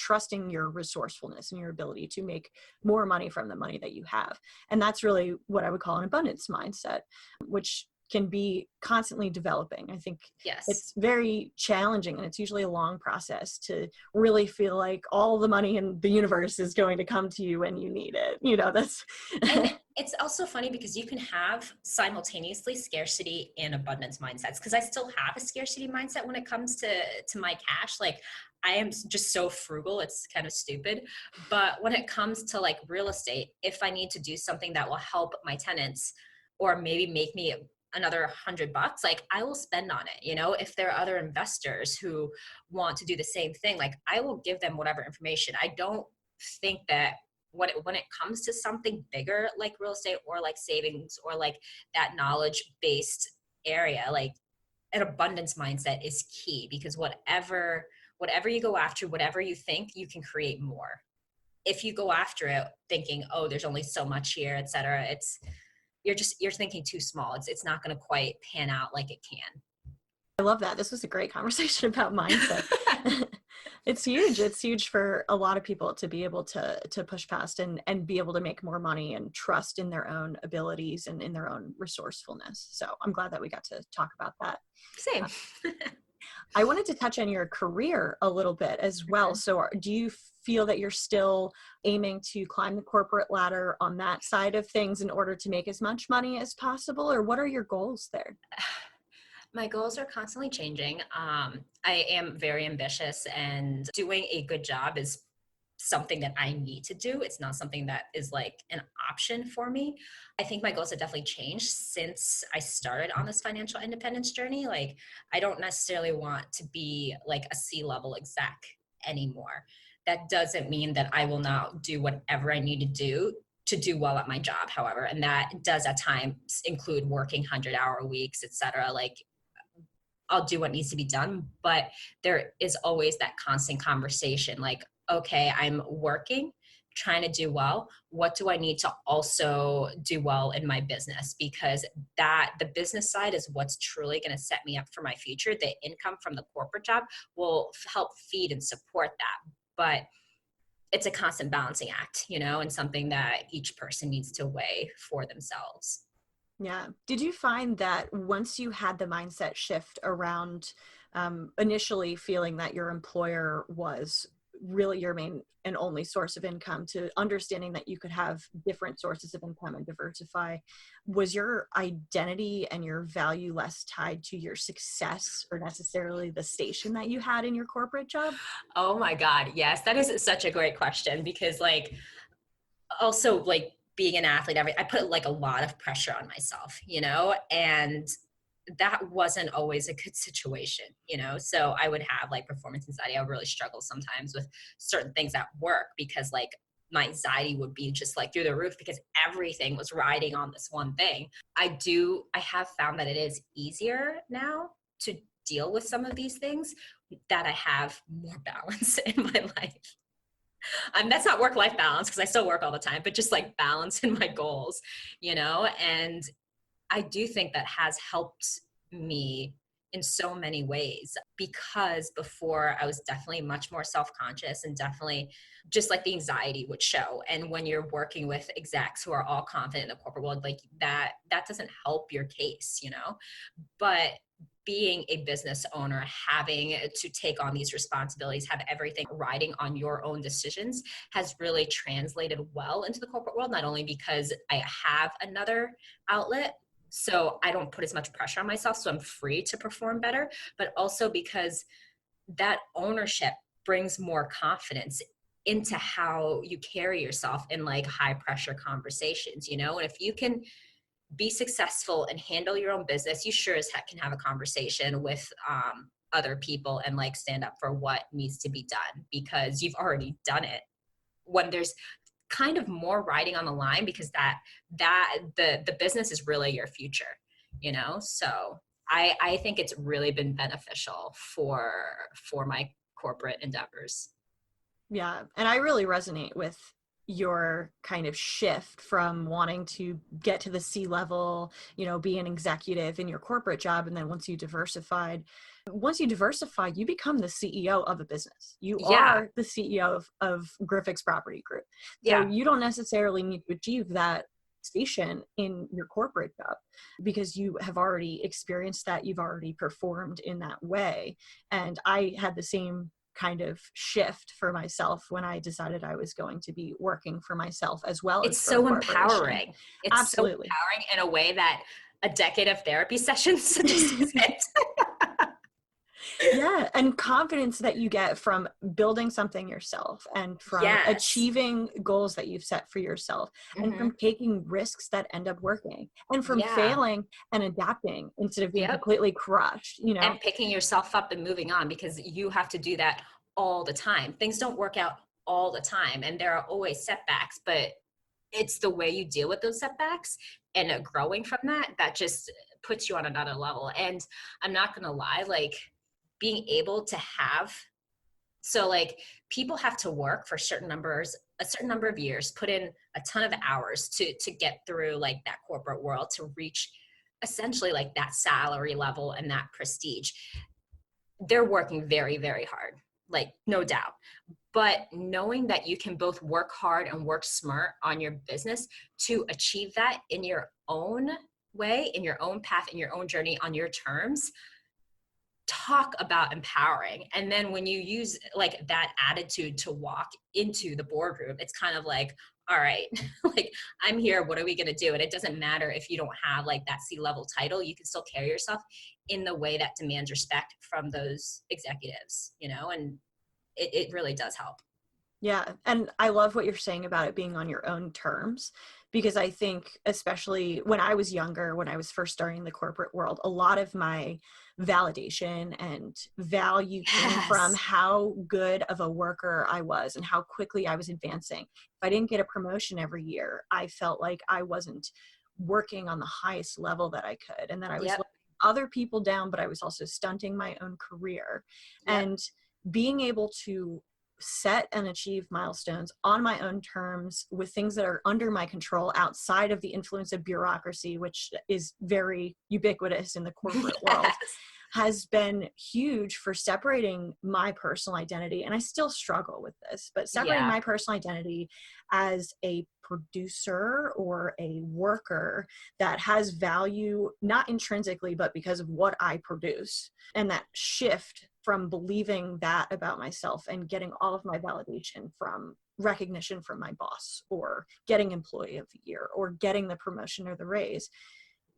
trusting your resourcefulness and your ability to make more money from the money that you have. And that's really what I would call an abundance mindset, which can be constantly developing. I think Yes. it's very challenging, and it's usually a long process to really feel like all the money in the universe is going to come to you when you need it. That's And it's also funny because you can have simultaneously scarcity and abundance mindsets. Because I still have a scarcity mindset when it comes to my cash. Like I am just so frugal, it's kind of stupid. But when it comes to like real estate, if I need to do something that will help my tenants or maybe make me another $100, like I will spend on it. If there are other investors who want to do the same thing, like I will give them whatever information. I don't think that when it comes to something bigger like real estate or like savings or like that knowledge based area, like an abundance mindset is key because whatever you go after, whatever you think, you can create more. If you go after it thinking, oh, there's only so much here, etc., you're thinking too small. It's not going to quite pan out like it can. I love that. This was a great conversation about mindset. It's huge. It's huge for a lot of people to be able to push past and be able to make more money and trust in their own abilities and in their own resourcefulness. So I'm glad that we got to talk about that. Same. I wanted to touch on your career a little bit as well. So do you feel that you're still aiming to climb the corporate ladder on that side of things in order to make as much money as possible, or what are your goals there? My goals are constantly changing. I am very ambitious, and doing a good job is something that I need to do. It's not something that is like an option for me. I think my goals have definitely changed since I started on this financial independence journey. Like, I don't necessarily want to be like a C-level exec anymore. That doesn't mean that I will not do whatever I need to do well at my job, however, and that does at times include working 100-hour weeks, etc. Like I'll do what needs to be done, but there is always that constant conversation like, okay, I'm working, trying to do well. What do I need to also do well in my business? Because the business side is what's truly going to set me up for my future. The income from the corporate job will help feed and support that. But it's a constant balancing act, and something that each person needs to weigh for themselves. Yeah. Did you find that once you had the mindset shift around initially feeling that your employer was really your main and only source of income to understanding that you could have different sources of income and diversify, was your identity and your value less tied to your success or necessarily the station that you had in your corporate job? Oh my God. Yes. That is such a great question because like also like being an athlete, I put like a lot of pressure on myself, you know, and that wasn't always a good situation, you know? So I would have like performance anxiety. I would really struggle sometimes with certain things at work because like my anxiety would be just like through the roof because everything was riding on this one thing. I have found that it is easier now to deal with some of these things, that I have more balance in my life. That's not work-life balance because I still work all the time, but just like balance in my goals, you know? And I do think that has helped me in so many ways, because before I was definitely much more self-conscious and definitely just like the anxiety would show. And when you're working with execs who are all confident in the corporate world, like that doesn't help your case, you know? But being a business owner, having to take on these responsibilities, have everything riding on your own decisions, has really translated well into the corporate world, not only because I have another outlet, so I don't put as much pressure on myself, so I'm free to perform better, but also because that ownership brings more confidence into how you carry yourself in like high pressure conversations, you know? And if you can be successful and handle your own business, you sure as heck can have a conversation with other people and like stand up for what needs to be done because you've already done it. When there's kind of more riding on the line, because the business is really your future, you know? So I think it's really been beneficial for my corporate endeavors. Yeah. And I really resonate with your kind of shift from wanting to get to the C level, you know, be an executive in your corporate job. And then once you diversify, you become the CEO of a business. You Yeah. are the CEO of Griffiths Property Group. So Yeah. you don't necessarily need to achieve that station in your corporate job because you have already experienced that. You've already performed in that way. And I had the same kind of shift for myself when I decided I was going to be working for myself as well It's as for a so corporation. empowering. It's so Absolutely. empowering in a way that a decade of therapy sessions just isn't. Yeah, and confidence that you get from building something yourself and from Yes. achieving goals that you've set for yourself and Hmm. from taking risks that end up working and from Yeah. failing and adapting instead of being Yep. completely crushed, you know? And picking yourself up and moving on, because you have to do that all the time. Things don't work out all the time and there are always setbacks, but it's the way you deal with those setbacks and growing from that that just puts you on another level. And I'm not going to lie, like being able to have, so like people have to work for a certain number of years, put in a ton of hours to get through like that corporate world to reach essentially like that salary level and that prestige. They're working very, very hard, like no doubt. But knowing that you can both work hard and work smart on your business to achieve that in your own way, in your own path, in your own journey, on your terms, talk about empowering. And then when you use like that attitude to walk into the boardroom, it's kind of like, all right, like I'm here, what are we going to do? And it doesn't matter if you don't have like that C-level title, you can still carry yourself in the way that demands respect from those executives, you know, and it really does help. Yeah. And I love what you're saying about it being on your own terms, because I think, especially when I was younger, when I was first starting the corporate world, a lot of my validation and value came from Yes. how good of a worker I was and how quickly I was advancing. If I didn't get a promotion every year, I felt like I wasn't working on the highest level that I could, and that I was Yep. letting other people down, but I was also stunting my own career. Yep. And being able to set and achieve milestones on my own terms with things that are under my control outside of the influence of bureaucracy, which is very ubiquitous in the corporate world, Yes. has been huge for separating my personal identity. And I still struggle with this, but separating Yeah. my personal identity as a producer or a worker that has value, not intrinsically, but because of what I produce. And that shift from believing that about myself and getting all of my validation from recognition from my boss or getting employee of the year or getting the promotion or the raise,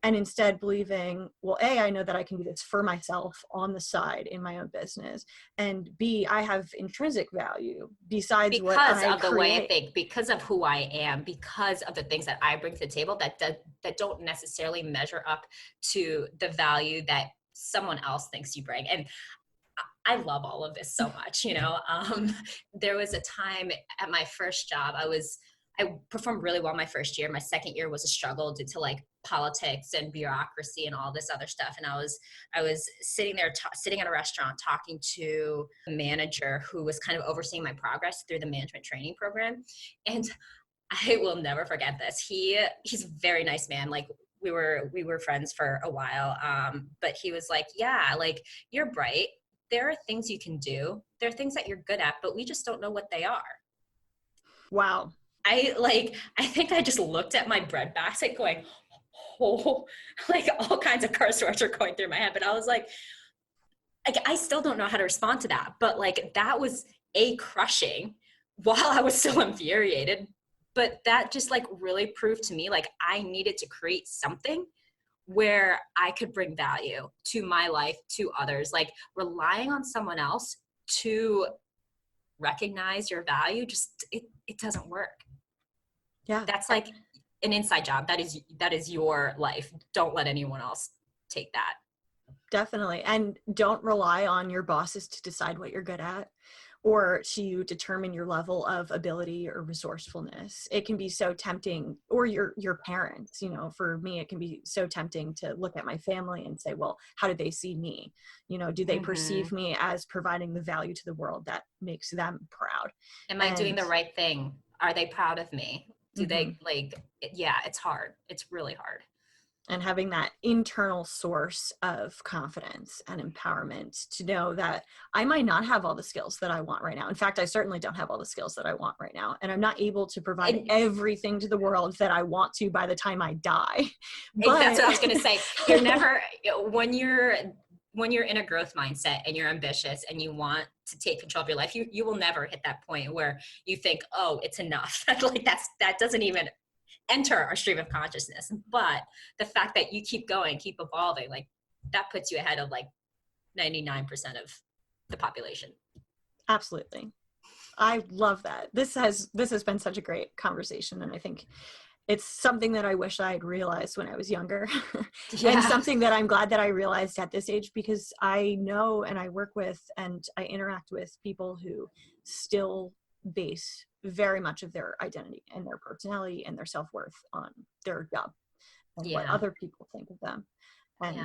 And instead believing, well, A, I know that I can do this for myself on the side in my own business. And B, I have intrinsic value besides what because I of the way I create. think, because of who I am, because of the things that I bring to the table that don't necessarily measure up to the value that someone else thinks you bring. And I love all of this so much, you know. There was a time at my first job, I performed really well my first year. My second year was a struggle due to like politics and bureaucracy and all this other stuff. And I was sitting there, sitting at a restaurant talking to a manager who was kind of overseeing my progress through the management training program. And I will never forget this. He's a very nice man. Like we were friends for a while. But he was like, yeah, like you're bright. There are things you can do. There are things that you're good at, but we just don't know what they are. Wow. I think I just looked at my bread basket going, oh, like all kinds of curse words are going through my head. But I was like, I still don't know how to respond to that. But like that was crushing while I was so infuriated. But that just like really proved to me like I needed to create something where I could bring value to my life, to others. Like relying on someone else to recognize your value, just it doesn't work. Yeah. That's like an inside job. That is your life. Don't let anyone else take that. Definitely. And don't rely on your bosses to decide what you're good at or to determine your level of ability or resourcefulness. It can be so tempting, or your parents, you know, for me, it can be so tempting to look at my family and say, well, how do they see me? You know, do they perceive me as providing the value to the world that makes them proud? Am I doing the right thing? Are they proud of me? Do they yeah, it's hard. It's really hard. And having that internal source of confidence and empowerment to know that I might not have all the skills that I want right now. In fact, I certainly don't have all the skills that I want right now. And I'm not able to provide everything to the world that I want to by the time I die. But that's what I was going to say. You're never, when you're in a growth mindset and you're ambitious and you want to take control of your life, you will never hit that point where you think, oh, it's enough. Like that doesn't even enter our stream of consciousness. But the fact that you keep going, keep evolving, like that puts you ahead of like 99% of the population. Absolutely. I love that. This has been such a great conversation. And I think it's something that I wish I had realized when I was younger. Yeah. And something that I'm glad that I realized at this age, because I know and I work with and I interact with people who still base very much of their identity and their personality and their self-worth on their job and what other people think of them. And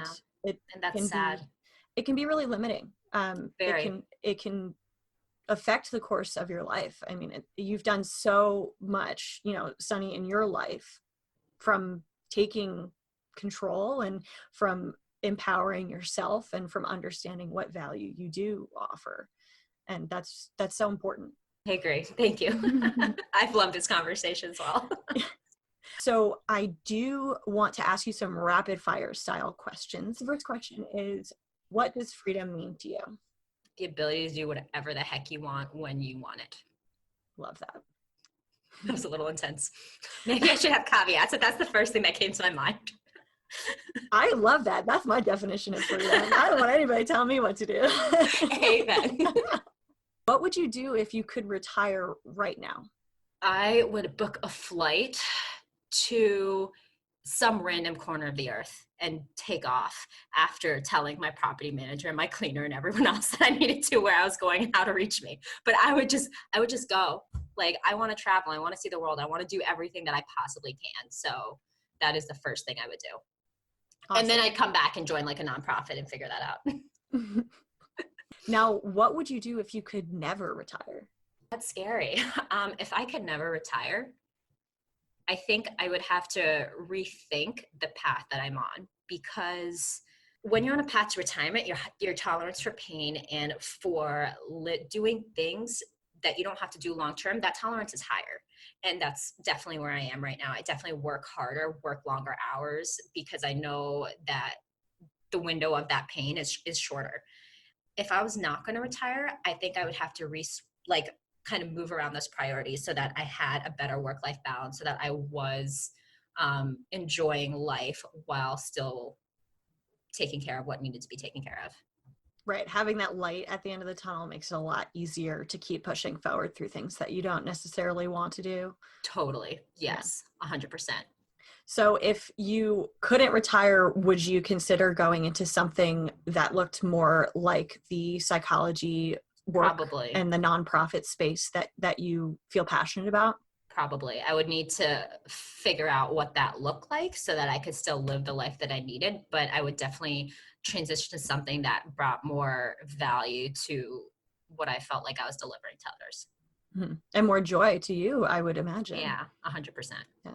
and that's sad. It can be really limiting. Very. It can affect the course of your life. I mean, you've done so much, you know, Sunny, in your life, from taking control and from empowering yourself and from understanding what value you do offer. And that's so important. I agree. Thank you. I've loved this conversation as well. So I do want to ask you some rapid fire style questions. The first question is, what does freedom mean to you? The ability to do whatever the heck you want when you want it. Love that. That was a little intense. Maybe I should have caveats, but that's the first thing that came to my mind. I love that. That's my definition of freedom. I don't want anybody telling me what to do. Amen. What would you do if you could retire right now? I would book a flight to some random corner of the earth and take off after telling my property manager and my cleaner and everyone else that I needed to, where I was going and how to reach me. But I would just go. Like, I want to travel. I want to see the world. I want to do everything that I possibly can. So that is the first thing I would do. Awesome. And then I'd come back and join like a nonprofit and figure that out. Now, what would you do if you could never retire? That's scary. If I could never retire, I think I would have to rethink the path that I'm on, because when you're on a path to retirement, your tolerance for pain and for doing things that you don't have to do long-term, that tolerance is higher. And that's definitely where I am right now. I definitely work harder, work longer hours, because I know that the window of that pain is shorter. If I was not going to retire, I think I would have to kind of move around those priorities so that I had a better work-life balance, so that I was enjoying life while still taking care of what needed to be taken care of. Right. Having that light at the end of the tunnel makes it a lot easier to keep pushing forward through things that you don't necessarily want to do. Totally. Yes. 100%. So if you couldn't retire, would you consider going into something that looked more like the psychology work Probably. and the nonprofit space that you feel passionate about? Probably. I would need to figure out what that looked like so that I could still live the life that I needed. But I would definitely transition to something that brought more value to what I felt like I was delivering to others. Mm-hmm. And more joy to you, I would imagine. Yeah, 100%. Yeah.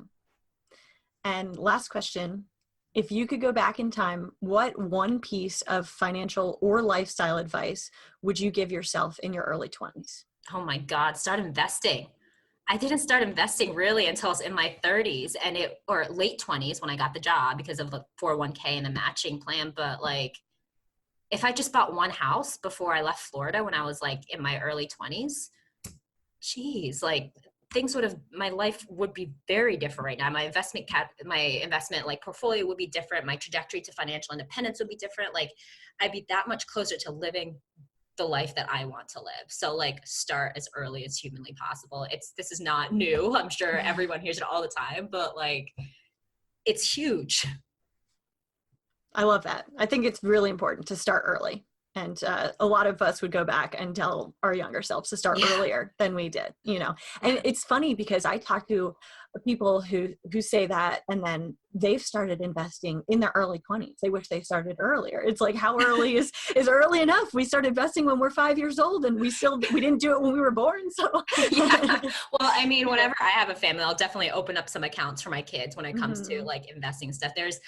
And last question, if you could go back in time, what one piece of financial or lifestyle advice would you give yourself in your early 20s? Oh my God, start investing. I didn't start investing really until I was in my 30s or late 20s when I got the job because of the 401k and the matching plan. But like, if I just bought one house before I left Florida when I was like in my early 20s, geez, like my life would be very different right now. My investment like portfolio would be different. My trajectory to financial independence would be different. Like I'd be that much closer to living the life that I want to live. So like start as early as humanly possible. This is not new. I'm sure everyone hears it all the time, but like it's huge. I love that. I think it's really important to start early. And a lot of us would go back and tell our younger selves to start earlier than we did, And it's funny because I talk to people who say that, and then they've started investing in their early 20s. They wish they started earlier. It's like, how early is early enough? We started investing when we're 5 years old, and we didn't do it when we were born. So yeah. Well, I mean, whenever I have a family, I'll definitely open up some accounts for my kids when it comes to like investing stuff. There's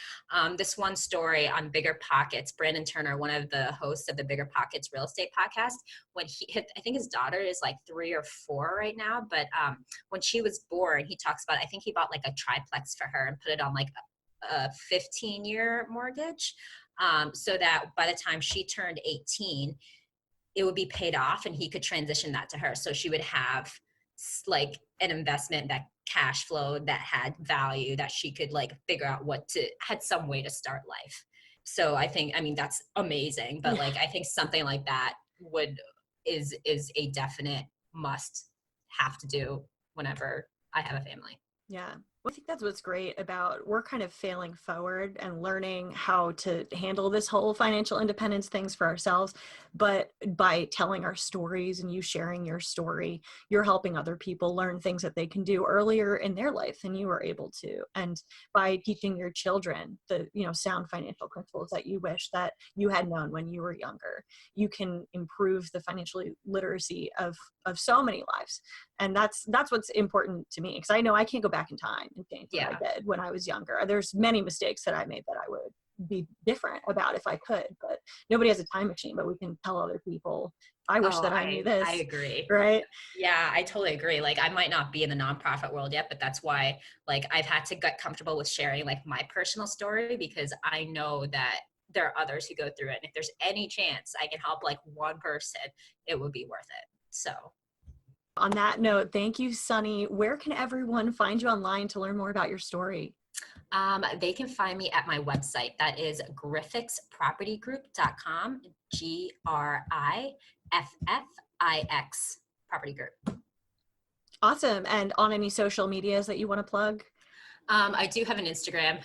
this one story on Bigger Pockets. Brandon Turner, one of the hosts of the Bigger Pockets real estate podcast, when I think his daughter is like 3 or 4 right now, but when she was born, he talks about, I think he bought like a triplex for her and put it on like a 15-year mortgage, so that by the time she turned 18, it would be paid off and he could transition that to her. So she would have like an investment that cash flowed, that had value, that she could like figure out had some way to start life. So I mean, that's amazing. But like, I think something like that is a definite must have to do whenever I have a family. Yeah. Well, I think that's what's great about we're kind of failing forward and learning how to handle this whole financial independence things for ourselves. But by telling our stories and you sharing your story, you're helping other people learn things that they can do earlier in their life than you were able to. And by teaching your children the, sound financial principles that you wish that you had known when you were younger, you can improve the financial literacy of so many lives. And that's what's important to me, because I know I can't go back in time and change what I did when I was younger. There's many mistakes that I made that I would be different about if I could, but nobody has a time machine, but we can tell other people, I wish that I knew this. I agree. Right? Yeah, I totally agree. Like I might not be in the nonprofit world yet, but that's why like I've had to get comfortable with sharing like my personal story, because I know that there are others who go through it. And if there's any chance I can help like one person, it would be worth it. So on that note, thank you, Sunny. Where can everyone find you online to learn more about your story? They can find me at my website. That is griffixpropertygroup.com, GRIFFIX Property Group. Awesome. And on any social medias that you want to plug? I do have an Instagram.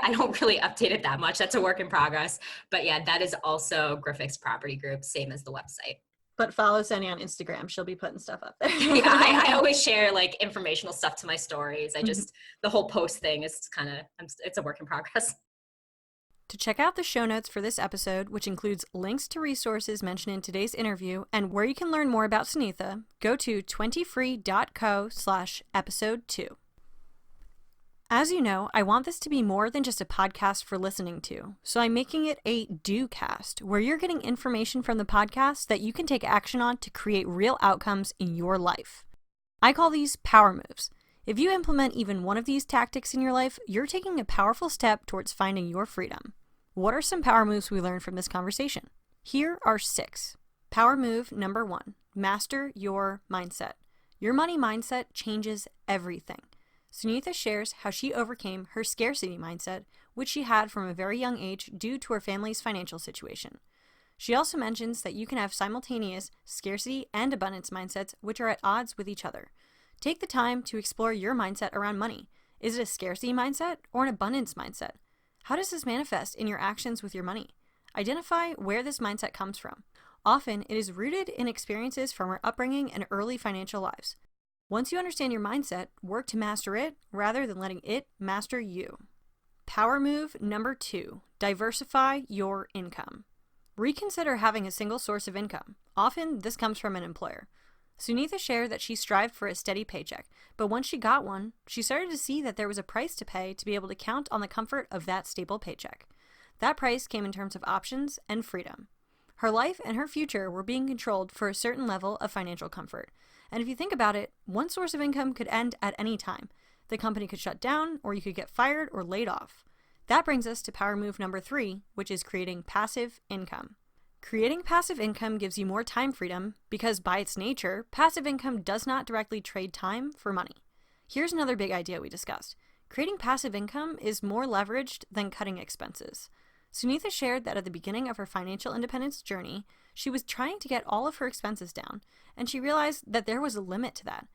I don't really update it that much. That's a work in progress. But yeah, that is also Griffix Property Group, same as the website. But follow Sunny on Instagram. She'll be putting stuff up there. Yeah, I always share like informational stuff to my stories. The whole post thing is it's a work in progress. To check out the show notes for this episode, which includes links to resources mentioned in today's interview and where you can learn more about Sunitha, go to 20free.co/episode2. As you know, I want this to be more than just a podcast for listening to, so I'm making it a do-cast, where you're getting information from the podcast that you can take action on to create real outcomes in your life. I call these power moves. If you implement even one of these tactics in your life, you're taking a powerful step towards finding your freedom. What are some power moves we learned from this conversation? Here are 6. Power move number 1, master your mindset. Your money mindset changes everything. Sunitha shares how she overcame her scarcity mindset, which she had from a very young age due to her family's financial situation. She also mentions that you can have simultaneous scarcity and abundance mindsets which are at odds with each other. Take the time to explore your mindset around money. Is it a scarcity mindset or an abundance mindset? How does this manifest in your actions with your money? Identify where this mindset comes from. Often, it is rooted in experiences from our upbringing and early financial lives. Once you understand your mindset, work to master it rather than letting it master you. Power move number 2, diversify your income. Reconsider having a single source of income. Often, this comes from an employer. Sunitha shared that she strived for a steady paycheck, but once she got one, she started to see that there was a price to pay to be able to count on the comfort of that stable paycheck. That price came in terms of options and freedom. Her life and her future were being controlled for a certain level of financial comfort. And if you think about it, one source of income could end at any time. The company could shut down, or you could get fired or laid off. That brings us to power move number 3, which is creating passive income. Creating passive income gives you more time freedom because by its nature, passive income does not directly trade time for money. Here's another big idea we discussed. Creating passive income is more leveraged than cutting expenses. Sunitha shared that at the beginning of her financial independence journey, she was trying to get all of her expenses down, and she realized that there was a limit to that.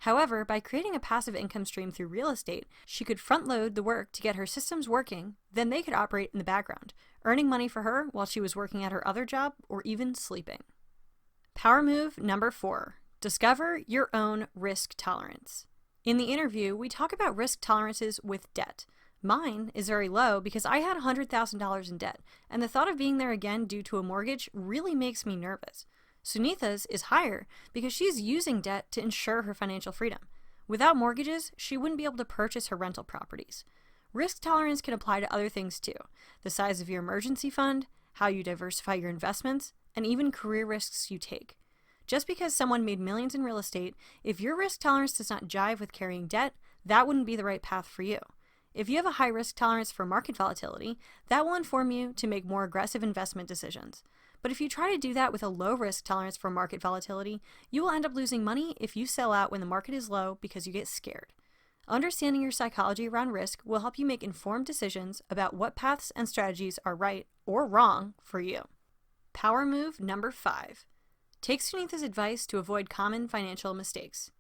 However, by creating a passive income stream through real estate, she could front-load the work to get her systems working, then they could operate in the background, earning money for her while she was working at her other job or even sleeping. Power move number 4, discover your own risk tolerance. In the interview, we talk about risk tolerances with debt. Mine is very low because I had $100,000 in debt, and the thought of being there again due to a mortgage really makes me nervous. Sunitha's is higher because she's using debt to ensure her financial freedom. Without mortgages, she wouldn't be able to purchase her rental properties. Risk tolerance can apply to other things too. The size of your emergency fund, how you diversify your investments, and even career risks you take. Just because someone made millions in real estate, if your risk tolerance does not jive with carrying debt, that wouldn't be the right path for you. If you have a high risk tolerance for market volatility, that will inform you to make more aggressive investment decisions. But if you try to do that with a low risk tolerance for market volatility, you will end up losing money if you sell out when the market is low because you get scared. Understanding your psychology around risk will help you make informed decisions about what paths and strategies are right or wrong for you. Power move number 5. Take Sunitha's advice to avoid common financial mistakes.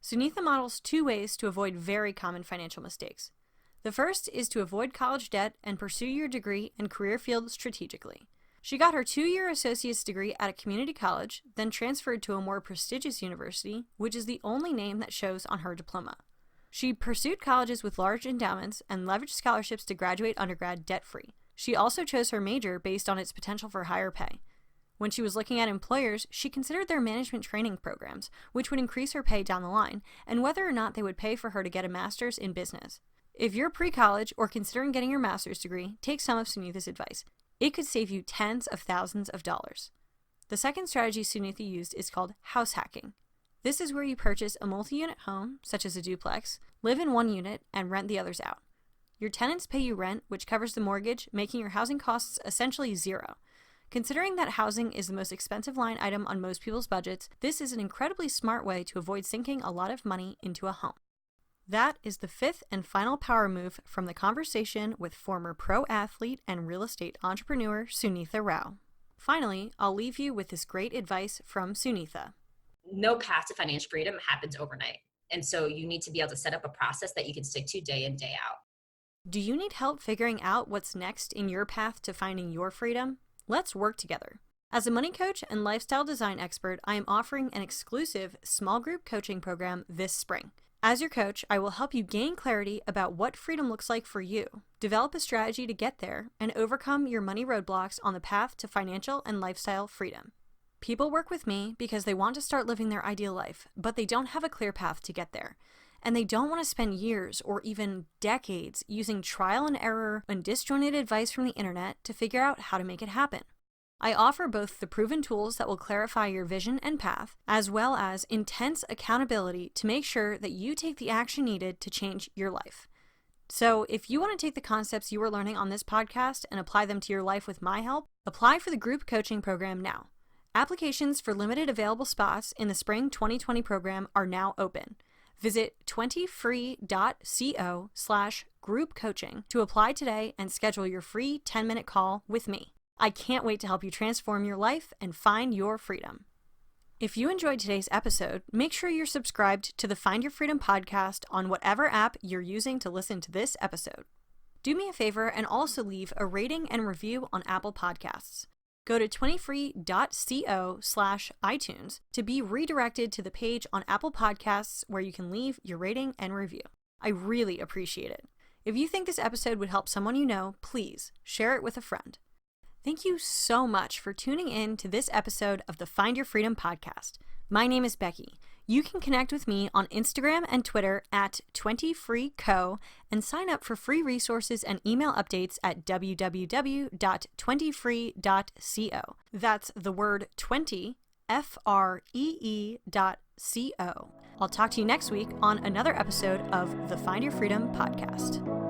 Sunitha models 2 ways to avoid very common financial mistakes. The first is to avoid college debt and pursue your degree and career field strategically. She got her 2-year associate's degree at a community college, then transferred to a more prestigious university, which is the only name that shows on her diploma. She pursued colleges with large endowments and leveraged scholarships to graduate undergrad debt-free. She also chose her major based on its potential for higher pay. When she was looking at employers, she considered their management training programs, which would increase her pay down the line, and whether or not they would pay for her to get a master's in business. If you're pre-college or considering getting your master's degree, take some of Sunitha's advice. It could save you tens of thousands of dollars. The second strategy Sunitha used is called house hacking. This is where you purchase a multi-unit home, such as a duplex, live in one unit, and rent the others out. Your tenants pay you rent, which covers the mortgage, making your housing costs essentially zero. Considering that housing is the most expensive line item on most people's budgets, this is an incredibly smart way to avoid sinking a lot of money into a home. That is the 5th and final power move from the conversation with former pro athlete and real estate entrepreneur Sunitha Rao. Finally, I'll leave you with this great advice from Sunitha. No path to financial freedom happens overnight. And so you need to be able to set up a process that you can stick to day in, day out. Do you need help figuring out what's next in your path to finding your freedom? Let's work together. As a money coach and lifestyle design expert, I am offering an exclusive small group coaching program this spring. As your coach, I will help you gain clarity about what freedom looks like for you, develop a strategy to get there, and overcome your money roadblocks on the path to financial and lifestyle freedom. People work with me because they want to start living their ideal life, but they don't have a clear path to get there. And they don't want to spend years or even decades using trial and error and disjointed advice from the internet to figure out how to make it happen. I offer both the proven tools that will clarify your vision and path, as well as intense accountability to make sure that you take the action needed to change your life. So if you want to take the concepts you are learning on this podcast and apply them to your life with my help, apply for the group coaching program now. Applications for limited available spots in the spring 2020 program are now open. Visit 20free.co/group coaching to apply today and schedule your free 10-minute call with me. I can't wait to help you transform your life and find your freedom. If you enjoyed today's episode, make sure you're subscribed to the Find Your Freedom podcast on whatever app you're using to listen to this episode. Do me a favor and also leave a rating and review on Apple Podcasts. Go to 20free.co/iTunes to be redirected to the page on Apple Podcasts where you can leave your rating and review. I really appreciate it. If you think this episode would help someone you know, please share it with a friend. Thank you so much for tuning in to this episode of the Find Your Freedom podcast. My name is Becky. You can connect with me on Instagram and Twitter at 20freeco and sign up for free resources and email updates at www.20free.co. That's the word 20, FREE.co. I'll talk to you next week on another episode of the Find Your Freedom podcast.